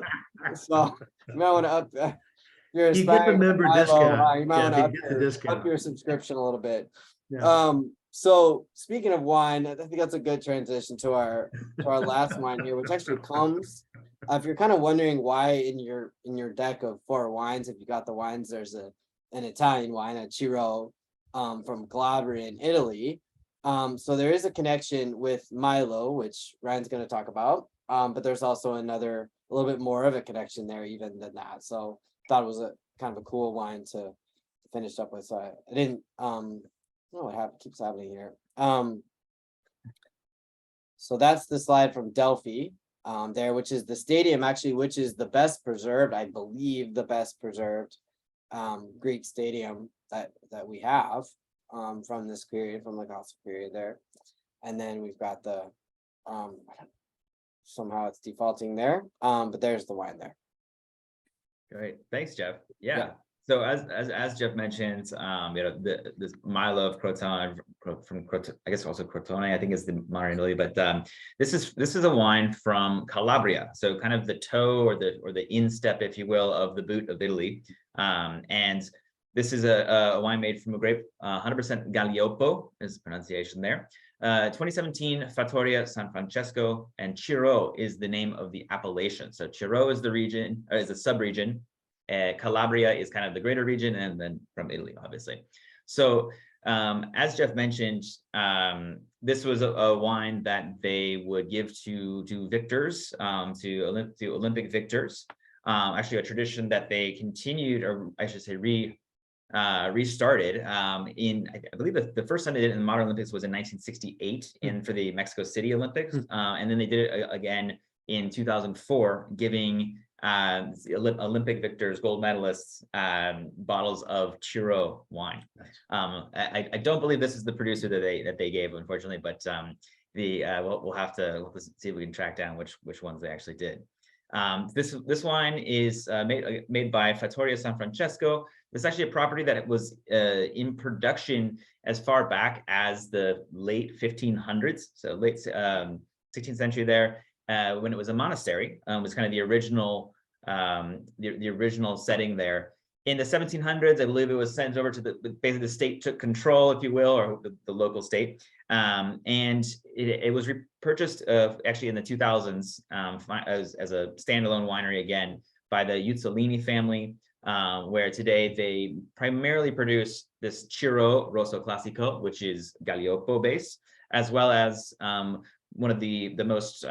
So you might want to up you're You get the aspiring to member Milo, discount. you might want to Yeah, you get the discount. up your subscription a little bit. Yeah. So speaking of wine, I think that's a good transition to our last wine here, which actually comes. If you're kind of wondering why in your deck of 4 wines, if you got the wines, there's an Italian wine, a Ciro, from Calabria in Italy. So there is a connection with Milo, which Ryan's going to talk about. But there's also a little bit more of a connection there even than that. So thought it was a kind of a cool wine to finish up with. So I didn't I don't know what keeps happening here. So that's the slide from Delphi there, which is the stadium actually, which is the best preserved, I believe the best preserved Greek stadium that we have from this period, from the Gothic period there. And then we've got the somehow it's defaulting there, but there's the wine there. Great, thanks, Jeff. Yeah. So as Jeff mentioned, you know, this Milo of Croton from Croton, I guess also Crotone, I think is the modern Italy, but this is a wine from Calabria, so kind of the toe or the instep, if you will, of the boot of Italy, and this is a wine made from a grape, 100% Galliopo is the pronunciation there. 2017 Fattoria San Francesco, and Ciro is the name of the appellation. So Ciro is the region, or is a sub-region. Calabria is kind of the greater region, and then from Italy, obviously. So as Jeff mentioned, this was a wine that they would give to victors, to Olympic victors. actually a tradition that they continued, or I should say restarted I believe the first time they did it in the Modern Olympics was in 1968 for the Mexico City Olympics. And then they did it again in 2004, giving Olympic victors, gold medalists, bottles of churro wine. I don't believe this is the producer that they gave, unfortunately, but we'll have to see if we can track down which ones they actually did. This wine is made by Fattoria San Francesco. This is actually a property that was in production as far back as the late 1500s, so late 16th century there, when it was a monastery. Was kind of the original the original setting there. In the 1700s, I believe it was sent over to basically the state took control, if you will, or the local state. And it was repurchased actually in the 2000s as a standalone winery again by the Uzzolini family, where today they primarily produce this Chirro Rosso Classico, which is Galliopo base, as well as one of the most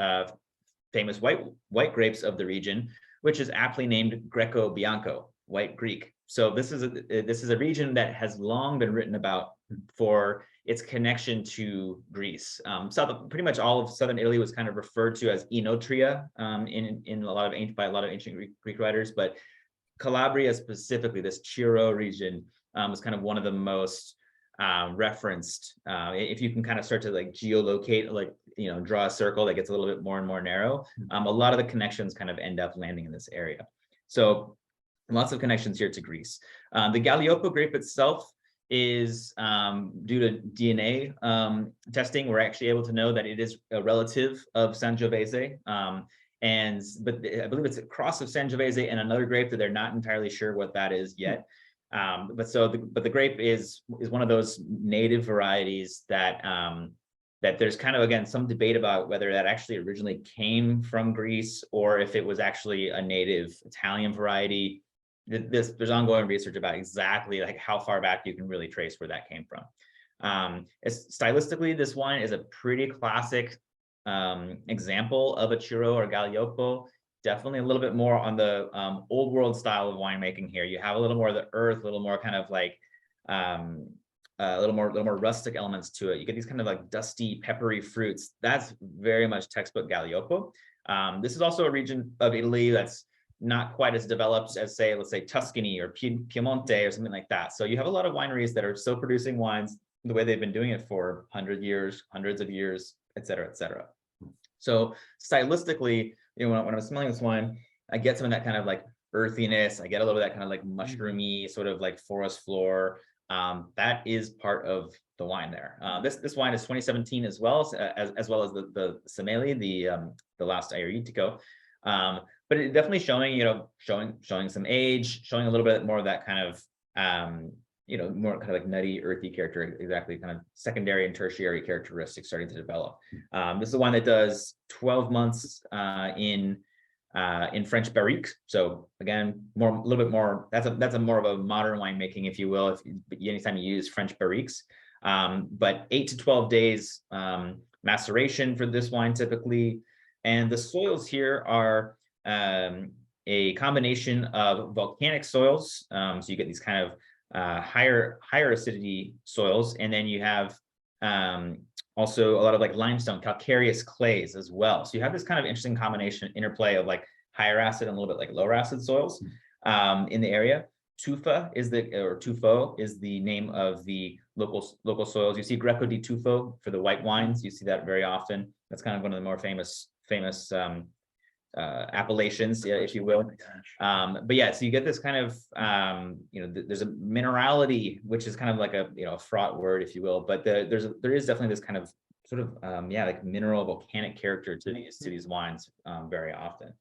famous white grapes of the region, which is aptly named Greco Bianco, white Greek. So this is a region that has long been written about for its connection to Greece. Pretty much all of southern Italy was kind of referred to as Enotria by a lot of ancient Greek writers, but Calabria specifically, this Chirro region, was kind of one of the most referenced. If you can kind of start to like geolocate, like draw a circle that gets a little bit more and more narrow, a lot of the connections kind of end up landing in this area. So lots of connections here to Greece. The Galliopo grape itself is due to DNA testing, we're actually able to know that it is a relative of Sangiovese. But I believe it's a cross of Sangiovese and another grape that they're not entirely sure what that is yet. But the grape is one of those native varieties that that there's kind of, again, some debate about whether that actually originally came from Greece or if it was actually a native Italian variety. There's ongoing research about exactly like how far back you can really trace where that came from. Stylistically, this wine is a pretty classic example of a Chirro or Galliopo. Definitely a little bit more on the old world style of winemaking here. You have a little more of the earth, a little more kind of like a little more rustic elements to it. You get these kind of like dusty, peppery fruits. That's very much textbook Galliopo. This is also a region of Italy that's not quite as developed as, say, let's say Tuscany or Piemonte or something like that. So you have a lot of wineries that are still producing wines the way they've been doing it for hundreds of years, et cetera, et cetera. So stylistically, when I'm smelling this wine, I get some of that kind of like earthiness. I get a little of that kind of like mushroomy, sort of like forest floor. That is part of the wine there. This wine is 2017 as well as the Sommelier, the last Ayuritico. But it definitely showing some age, showing a little bit more of that kind of more kind of like nutty, earthy character, exactly kind of secondary and tertiary characteristics starting to develop. This is the one that does 12 months in French barrique. So again, a little bit more. That's a more of a modern winemaking, if you will. Anytime you use French barriques, but 8 to 12 days maceration for this wine typically, and the soils here are a combination of volcanic soils. So you get these kind of higher acidity soils, and then you have also a lot of like limestone, calcareous clays as well. So you have this kind of interesting combination, interplay of like higher acid and a little bit like lower acid soils in the area. Tufo is the name of the local soils. You see Greco di Tufo for the white wines. You see that very often. That's kind of one of the more famous appellations, if you will. But yeah, so you get this kind of there's a minerality, which is kind of like a fraught word, if you will, but there is definitely this kind of sort of like mineral volcanic character to these wines very often.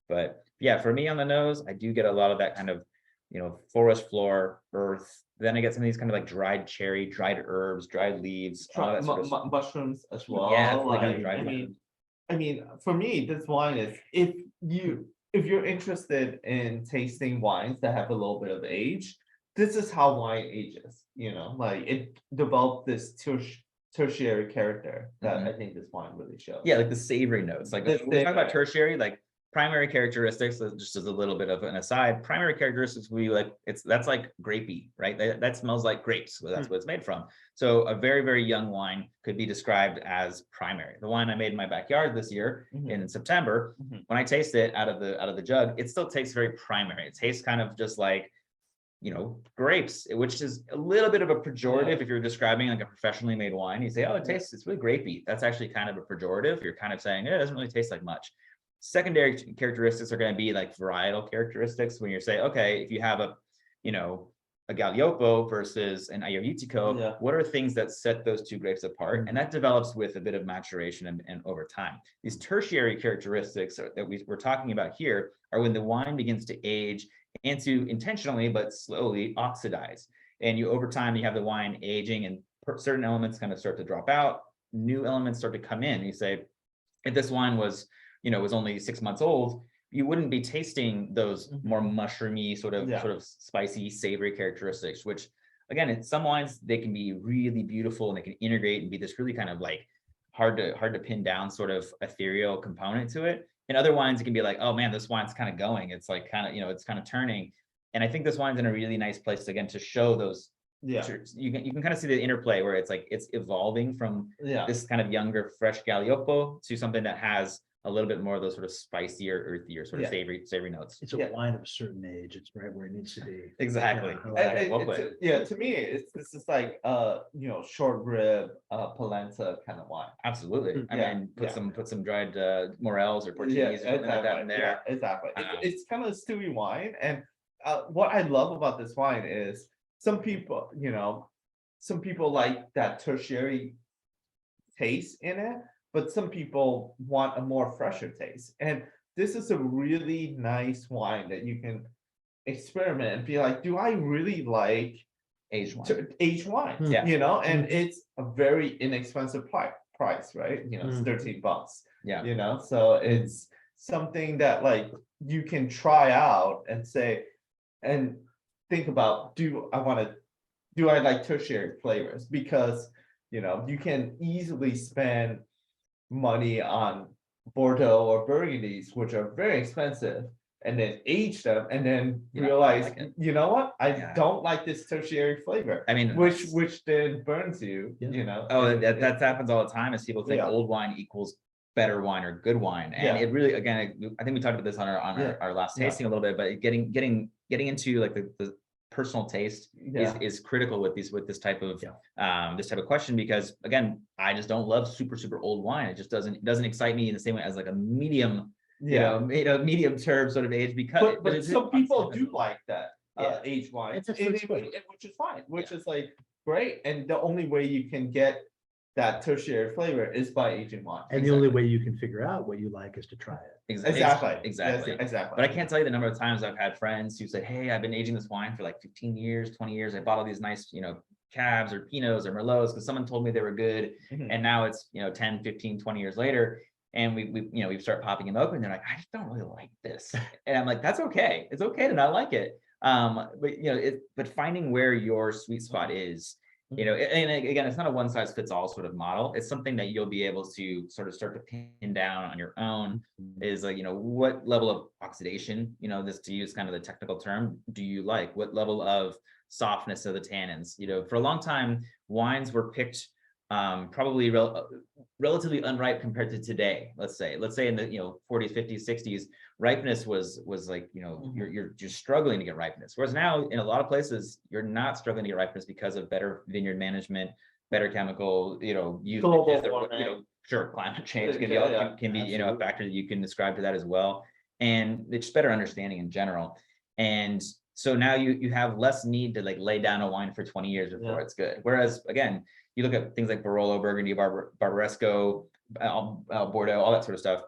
But yeah, for me on the nose, I do get a lot of that kind of forest floor, earth. Then I get some of these kind of like dried cherry, dried herbs, dried leaves, all that sort of mushrooms as well. Yeah, like, kind of dried I mean, for me, this wine is if you're interested in tasting wines that have a little bit of age, this is how wine ages. Like it developed this tertiary character that I think this wine really shows. Yeah, like the savory notes. Like when we talk about tertiary, like primary characteristics, just as a little bit of an aside, primary characteristics we like, that's like grapey, right? That smells like grapes. So that's what it's made from. So a very, very young wine could be described as primary. The wine I made in my backyard this year in September, when I taste it out of the jug, it still tastes very primary. It tastes kind of just like, grapes, which is a little bit of a pejorative if you're describing like a professionally made wine. You say, oh, it's really grapey. That's actually kind of a pejorative. You're kind of saying, it doesn't really taste like much. Secondary characteristics are going to be like varietal characteristics when you say, okay, if you have a Galliopo versus an Ayurvedico, what are things that set those two grapes apart? And that develops with a bit of maturation and over time. These tertiary characteristics that we're talking about here are when the wine begins to age and to intentionally but slowly oxidize. And over time, you have the wine aging and certain elements kind of start to drop out, new elements start to come in. You say, if this wine was only 6 months old, you wouldn't be tasting those more mushroomy, sort of spicy, savory characteristics, which again, in some wines, they can be really beautiful and they can integrate and be this really kind of like hard to pin down sort of ethereal component to it. In other wines, it can be like, oh man, this wine's kind of going. It's like kind of, it's kind of turning. And I think this wine's in a really nice place again to show those. You can kind of see the interplay where it's like it's evolving from this kind of younger, fresh Galliopo to something that has a little bit more of those sort of spicier, earthier, sort of savory notes. It's a wine of a certain age. It's right where it needs to be. Exactly. To me, it's just like short rib polenta kind of wine. Absolutely. I mean, put some dried morels or Portuguese or something like that in there. Yeah, exactly. It's kind of a stewy wine, and what I love about this wine is some people like that tertiary taste in it, but some people want a more fresher taste. And this is a really nice wine that you can experiment and be like, do I really like aged wine? Aged wine, and it's a very inexpensive price, right? It's $13. So it's something that like you can try out and say, and think about, do I like tertiary flavors? Because you can easily spend money on Bordeaux or Burgundies, which are very expensive, and then age them and then realize, you know what, I don't like this tertiary flavor. I mean, which then burns you, Oh, that happens all the time, as people think old wine equals better wine or good wine. And it really, again, I think we talked about this on our last tasting a little bit, but getting into like the personal taste is critical with this type of question, because again, I just don't love super old wine. It just doesn't excite me in the same way as like a medium medium term sort of age, because but some people do like that aged wine, which is fine, which is like great. And the only way you can get that tertiary flavor is by aging wine. And the only way you can figure out what you like is to try it. Exactly. But I can't tell you the number of times I've had friends who said, hey, I've been aging this wine for like 15 years, 20 years. I bought all these nice, cabs or pinots or merlots because someone told me they were good. And now it's, 10, 15, 20 years later. And we start popping them open. They're like, I just don't really like this. And I'm like, that's okay. It's okay to not like it. But finding where your sweet spot is, and again, it's not a one size fits all sort of model. It's something that you'll be able to sort of start to pin down on your own, is like, what level of oxidation, this, to use kind of the technical term, do you like? What level of softness of the tannins? For a long time, wines were picked probably relatively unripe compared to today. Let's say in the 40s, 50s, 60s, ripeness was like, you're struggling to get ripeness. Whereas now in a lot of places, you're not struggling to get ripeness because of better vineyard management, better chemical, use. Sure, climate change can be a factor that you can ascribe to that as well. And it's better understanding in general. And so now you have less need to like lay down a wine for 20 years before it's good. Whereas again, you look at things like Barolo, Burgundy, Barbaresco, Bordeaux, all that sort of stuff.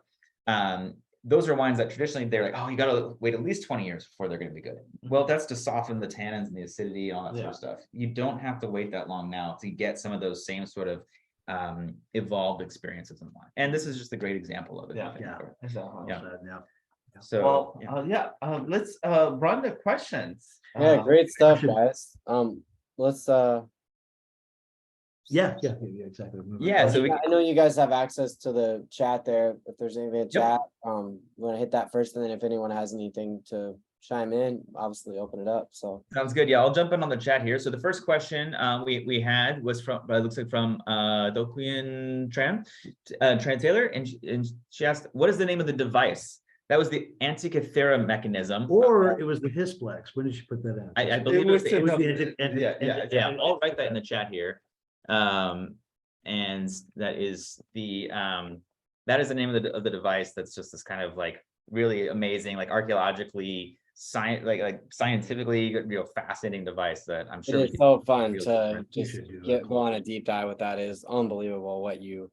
Those are wines that traditionally they're like, oh, you got to wait at least 20 years before they're going to be good. Well, that's to soften the tannins and the acidity and all that sort of stuff. You don't have to wait that long now to get some of those same sort of evolved experiences in wine. And this is just a great example of it. So let's run the questions. Great stuff, guys. Let's Yeah, exactly. Yeah, so we I know you guys have access to the chat there. If there's anything in Yep. chat, we want to hit that first, and then if anyone has anything to chime in, obviously open it up. So sounds good. Yeah, I'll jump in on the chat here. So the first question we had was from, it looks like from Dokuyen Tran Taylor, and she asked, "What is the name of the device?" That was the Antikythera mechanism. Or it was the Hisplex. When did she put that out? I believe it was It was no, the yeah. I'll write that in the chat here. And that is the name of the device. That's just this kind of like really amazing, like archaeologically scientifically, fascinating device that I'm sure it is so fun really to different. just should do it. go on a deep dive with that. It is unbelievable what you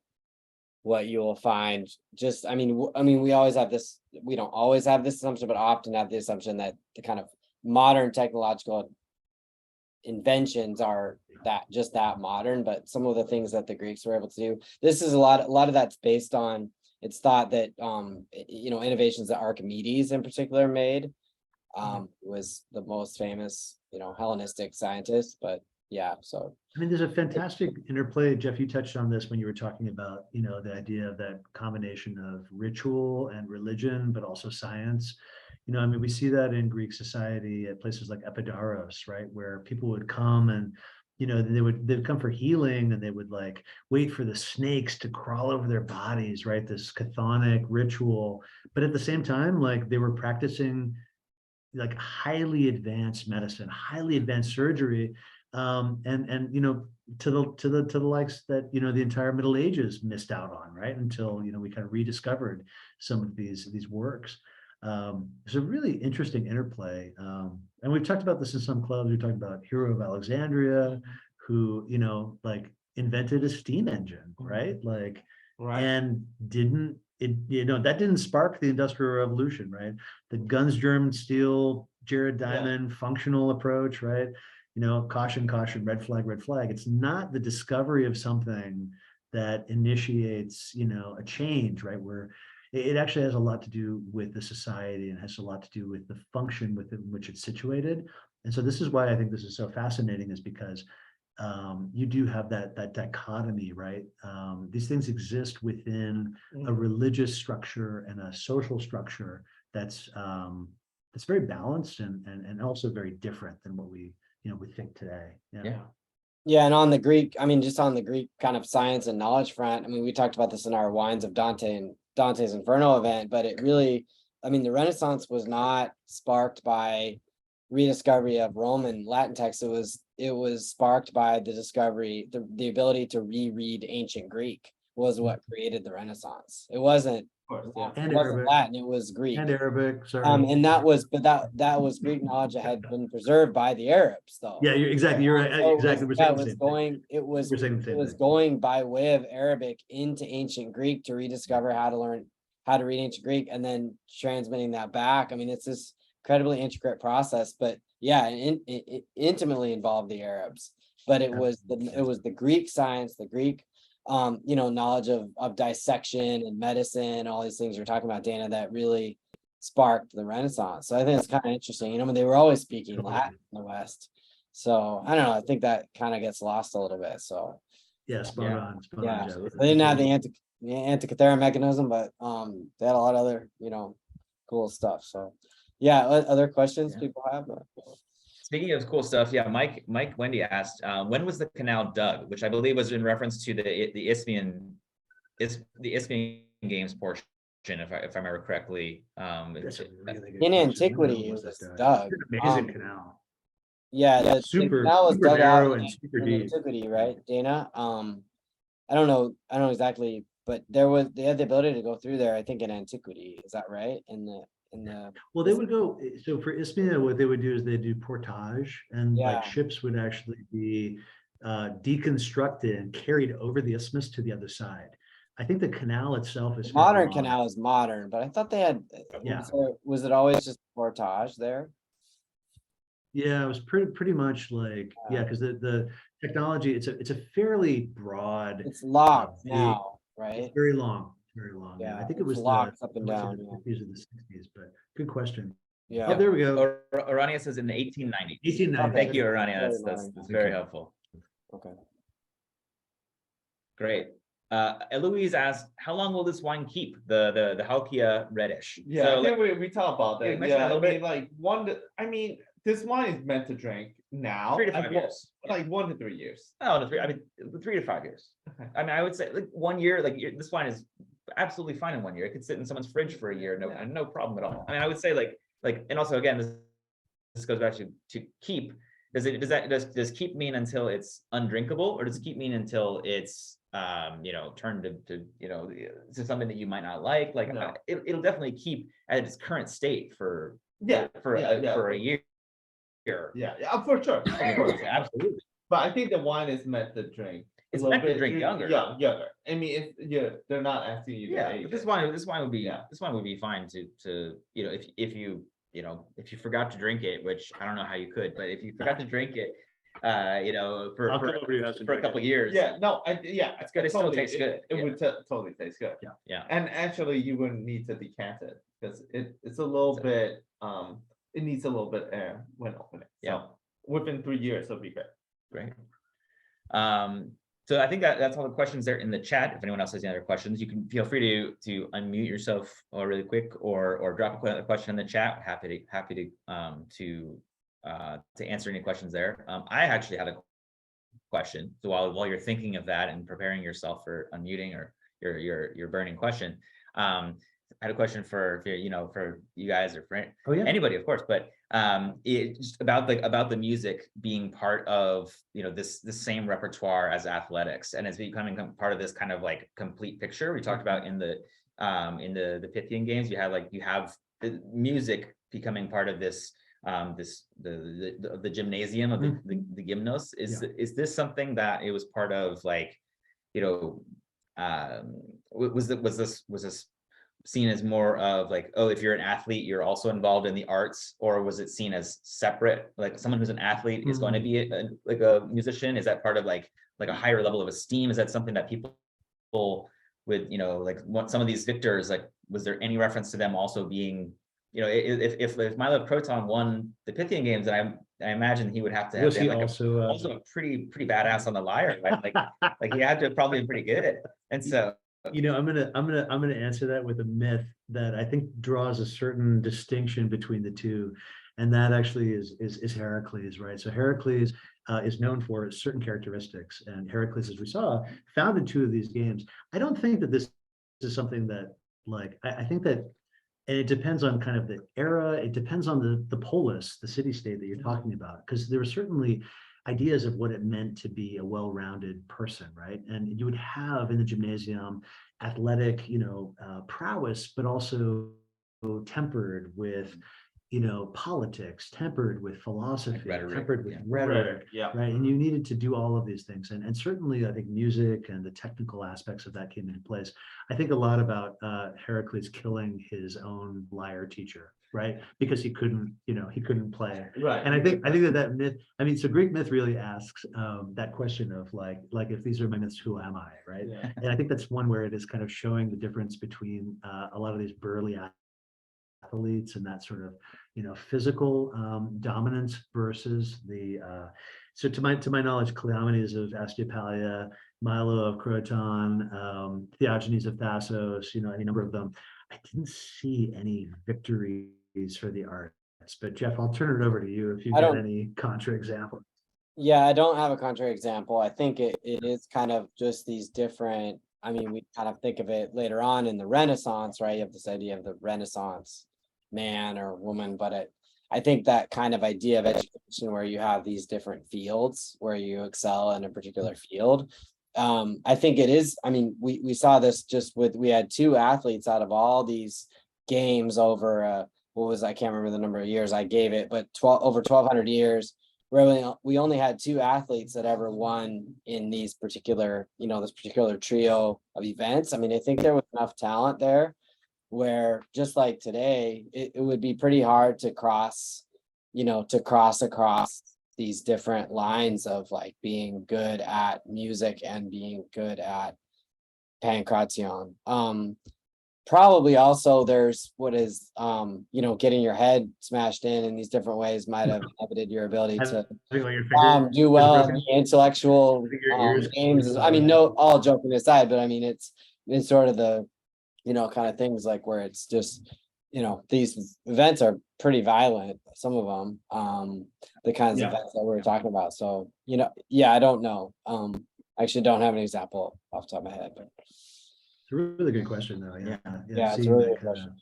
will find. Just, I mean, we always have this, we don't always have this assumption, but often have the assumption that the kind of modern technological inventions are that modern, but some of the things that the Greeks were able to do, this is a lot of that's based on, it's thought that innovations that Archimedes in particular made, was the most famous, Hellenistic scientist. But yeah, so I mean, there's a fantastic interplay. Jeff, you touched on this when you were talking about, the idea of that combination of ritual and religion, but also science. I mean, we see that in Greek society at places like Epidaurus, right? Where people would come and, they'd come for healing, and they would like wait for the snakes to crawl over their bodies, right? This chthonic ritual. But at the same time, like they were practicing like highly advanced medicine, highly advanced surgery. And to the likes that the entire Middle Ages missed out on, right? Until we kind of rediscovered some of these works. It's a really interesting interplay. And we've talked about this in some clubs. We talked about Hero of Alexandria, who like invented a steam engine, right? Like, and that didn't spark the Industrial Revolution, right? The guns, germ, steel, Jared Diamond functional approach, right? Caution, caution, red flag, red flag. It's not the discovery of something that initiates, a change, right? Where it actually has a lot to do with the society, and has a lot to do with the function within which it's situated. And so this is why I think this is so fascinating, is because you do have that dichotomy, right? These things exist within a religious structure and a social structure that's very balanced and also very different than what we think today. yeah. And on the Greek, I mean, just on the Greek kind of science and knowledge front, I mean, we talked about this in our Wines of Dante and Dante's Inferno event, but it really, I mean, the Renaissance was not sparked by rediscovery of Roman Latin texts. It was sparked by the discovery, the ability to reread ancient Greek was what created the Renaissance. It wasn't, And it wasn't Arabic. Latin, it was Greek. And Arabic, sorry. And that was Greek knowledge that had been preserved by the Arabs, though. Yeah, you're exactly. You're right. So Exactly. it was going by way of Arabic into ancient Greek to rediscover how to learn how to read ancient Greek, and then transmitting that back. I mean, it's this incredibly intricate process, but yeah, it intimately involved the Arabs. But it was the Greek science, the Greek knowledge of dissection and medicine, all these things you're talking about, Dana, that really sparked the Renaissance. So I think it's kind of interesting. I mean, they were always speaking Latin in the West. So I don't know. I think that kind of gets lost a little bit. So yeah, spot on. yeah, Jeff. they didn't have the Antikythera mechanism, but they had a lot of other cool stuff. So yeah, other questions people have? Speaking of cool stuff, yeah, Mike Wendy asked, when was the canal dug? Which I believe was in reference to the Isthmian Games portion, if I remember correctly. In antiquity, it was dug. Amazing canal. Yeah, the canal was dug narrow out and in super deep. antiquity, right, Dana? I don't know exactly, but they had the ability to go through there, I think, in antiquity. Is that right? Well, they would go, so for Isthmia, what they would do is they do portage, and like ships would actually be deconstructed and carried over the isthmus to the other side. I think the canal itself is modern canal is modern, but I thought they had, was it always just portage there? Yeah, it was pretty much like, because the technology, it's a fairly broad. It's locked now, right? It's very long. Very long. Yeah, I think it was locked up and down. The 50s or the 60s, but good question. Yeah. Oh, there we go. Arania says in the 1890s. 1890s. Thank you, Arania. That's very helpful. Okay. Great. Eloise asked, how long will this wine keep? The Halkia reddish. Yeah, So, I think we talked about yeah, that. mention Yeah, a I little mean, bit. like this wine is meant to drink now. 3 to 5 like, years. Like 1 to 3 years. Oh, no, 3 to 5 years. Okay. I mean, I would say like 1 year, like this wine is absolutely fine in 1 year. It could sit in someone's fridge for a year, no problem at all. I mean, I would say like, and also again, this goes back to keep. Does keep mean until it's undrinkable, or does keep mean until it's turned to something that you might not like? Like No. it'll definitely keep at its current state for for a year. for sure. Of course. Absolutely. But I think the wine is meant to drink. a It's little meant to bit drink younger. Yeah, younger. I mean, if they're not asking you to Yeah, age but this it. wine would be Yeah. this wine would be fine to if you forgot to drink it, which I don't know how you could, but if you forgot to drink it, for I'll come over to your house and for a drink it. couple years, Yeah, no, it's good. It still tastes good. It would totally taste good. Yeah. And actually, you wouldn't need to decant it because it's a little bit it needs a little bit air when opening. Yeah. So within 3 years, it'll be good. Great. So I think that's all the questions there in the chat. If anyone else has any other questions, you can feel free to unmute yourself really quick or drop a question in the chat. Happy to answer any questions there. I actually had a question. So while you're thinking of that and preparing yourself for unmuting or your burning question, I had a question for you guys or for anybody, of course, but just about the music being part of this same repertoire as athletics, and it's becoming part of this kind of like complete picture we talked about in the Pythian games. You have the music becoming part of this the gymnasium of the gymnos. Is this something that it was part of, like, was this seen as more of like, oh, if you're an athlete, you're also involved in the arts, or was it seen as separate? Like someone who's an athlete is going to be like a musician. Is that part of like a higher level of esteem? Is that something that people with what some of these victors, like, was there any reference to them also being, if Milo Croton won the Pythian games, and I imagine he would have to have been like also a pretty badass on the lyre, right? Like he had to have probably been pretty good. And so I'm gonna answer that with a myth that I think draws a certain distinction between the two, and that actually is Heracles, right? So Heracles is known for certain characteristics, and Heracles, as we saw, founded 2 of these games. I don't think that this is something that, like, I think that, and it depends on kind of the era. It depends on the polis, the city state that you're talking about, because there were certainly ideas of what it meant to be a well-rounded person, right? And you would have in the gymnasium athletic, prowess, but also tempered with, politics, tempered with philosophy, tempered with rhetoric, right? And you needed to do all of these things. And certainly I think music and the technical aspects of that came into place. I think a lot about Heracles killing his own lyre teacher, right? Because he couldn't play. Right. And I think that myth, so Greek myth really asks that question of like if these are my myths, who am I, right? Yeah. And I think that's one where it is kind of showing the difference between a lot of these burly athletes and that sort of physical dominance versus the so to my knowledge, Cleomenes of Astyapalia, Milo of Croton, Theogenes of Thasos, any number of them. I didn't see any victories for the arts, but Jeff, I'll turn it over to you if you've got any contra examples. Yeah, I don't have a contra example. I think it is kind of just these different, we kind of think of it later on in the Renaissance, right? You have this idea of the Renaissance man or woman, but I think that kind of idea of education where you have these different fields where you excel in a particular field. I think it is, we saw this just we had 2 athletes out of all these games over, I can't remember the number of years I gave it, but over 1,200 years, where we only had 2 athletes that ever won in these particular, this particular trio of events. I think there was enough talent there where, just like today, it would be pretty hard to cross across these different lines of like being good at music and being good at pankration. probably also there's what is, getting your head smashed in these different ways might have inhibited your ability to Having like your finger do well in broken? the intellectual Your ears games. I mean, no, all joking aside, but I mean, it's sort of the, kind of things like where it's just, these events are pretty violent, some of them, the kinds of Yeah. events that we were talking about. So, I don't know. I actually don't have an example off the top of my head, but It's a really good question though. Yeah. Yeah, it's a seeing really that good question.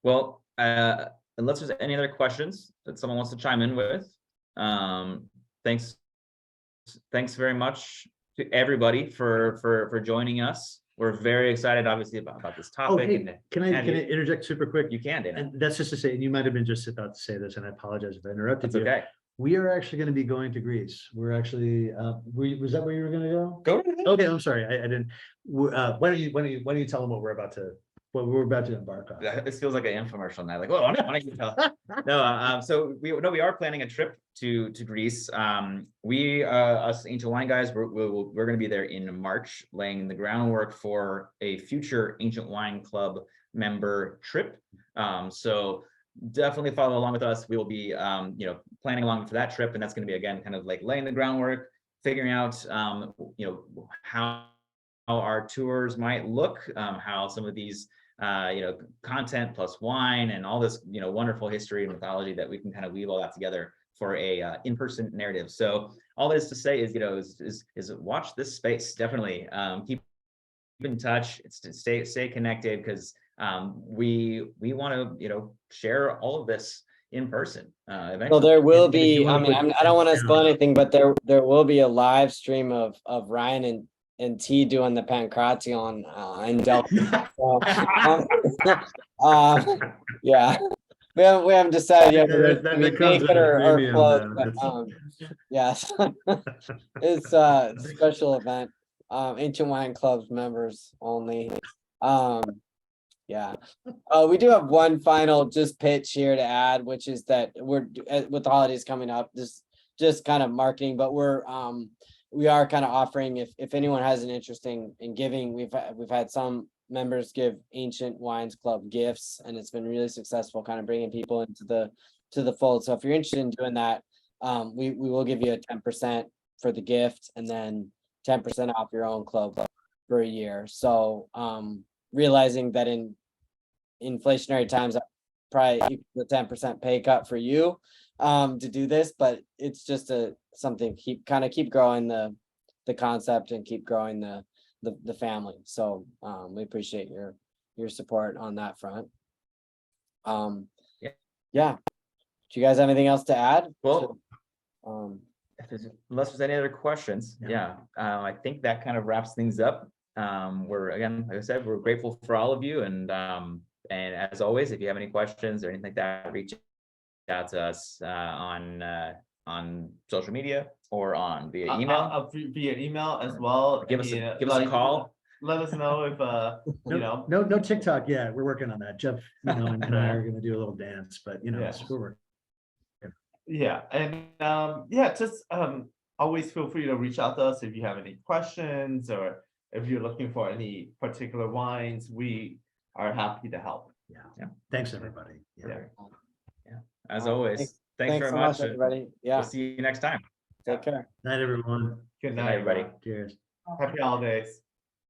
Well, unless there's any other questions that someone wants to chime in with, thanks very much to everybody for joining us. We're very excited, obviously, about this Oh, topic. hey, And can I interject super quick? you can, Dana. And that's just to say, and you might have been just about to say this, and I apologize if I interrupted That's you. okay. We are actually going to be going to Greece. We're actually, was that where you were going to go? Go ahead. Okay, I'm sorry, I didn't. Why don't you tell them what we're about to embark on? This feels like an infomercial now. Like, well, why don't you tell? No, so we are planning a trip to Greece. We us Ancient Wine guys, we're going to be there in March, laying the groundwork for a future Ancient Wine Club member trip. So definitely follow along with us. We will be planning along for that trip, and that's going to be again kind of like laying the groundwork, figuring out how our tours might look, how some of these content plus wine and all this wonderful history and mythology that we can kind of weave all that together for a in-person narrative. So all that is to say is is watch this space. Definitely keep in touch. It's to stay connected, because we want to share all of this in person eventually. So there will And if you be, wanna I don't want to put- spoil anything, but there will be a live stream of Ryan and T doing the Pancration in Delta. So, yeah, we haven't decided yet whether it's gonna be That comes naked at a or premium, clothed, though. but yes, it's a special event. Ancient Wine Club's members only. Yeah. We do have one final just pitch here to add, which is that we're with the holidays coming up, just kind of marketing, but we are kind of offering, if anyone has an interest in giving, we've had some members give Ancient Wines Club gifts, and it's been really successful kind of bringing people into the fold. So if you're interested in doing that, we will give you a 10% for the gift, and then 10% off your own club for a year. So realizing that in inflationary times, that probably equals the 10% pay cut for you to do this, but it's just something keep growing the concept and keep growing the family. So we appreciate your support on that front. Yeah. Do you guys have anything else to add? Well, Unless there's any other questions, I think that kind of wraps things up. We're, again, like I said, we're grateful for all of you, and as always, if you have any questions or anything like that, reach out to us on social media or via email. Via email as well. Give us a call. Let us know if No TikTok yet. We're working on that. Jeff, and I are going to do a little dance, but Yeah. we're working. Yeah, and just always feel free to reach out to us if you have any questions, or if you're looking for any particular wines. We are happy to help. Yeah. Thanks, everybody. Yeah. As always, thanks very so much. everybody. Yeah, We'll see you next time. take care. Night, everyone. Good Good night, night, everybody. everybody. Cheers. Happy holidays.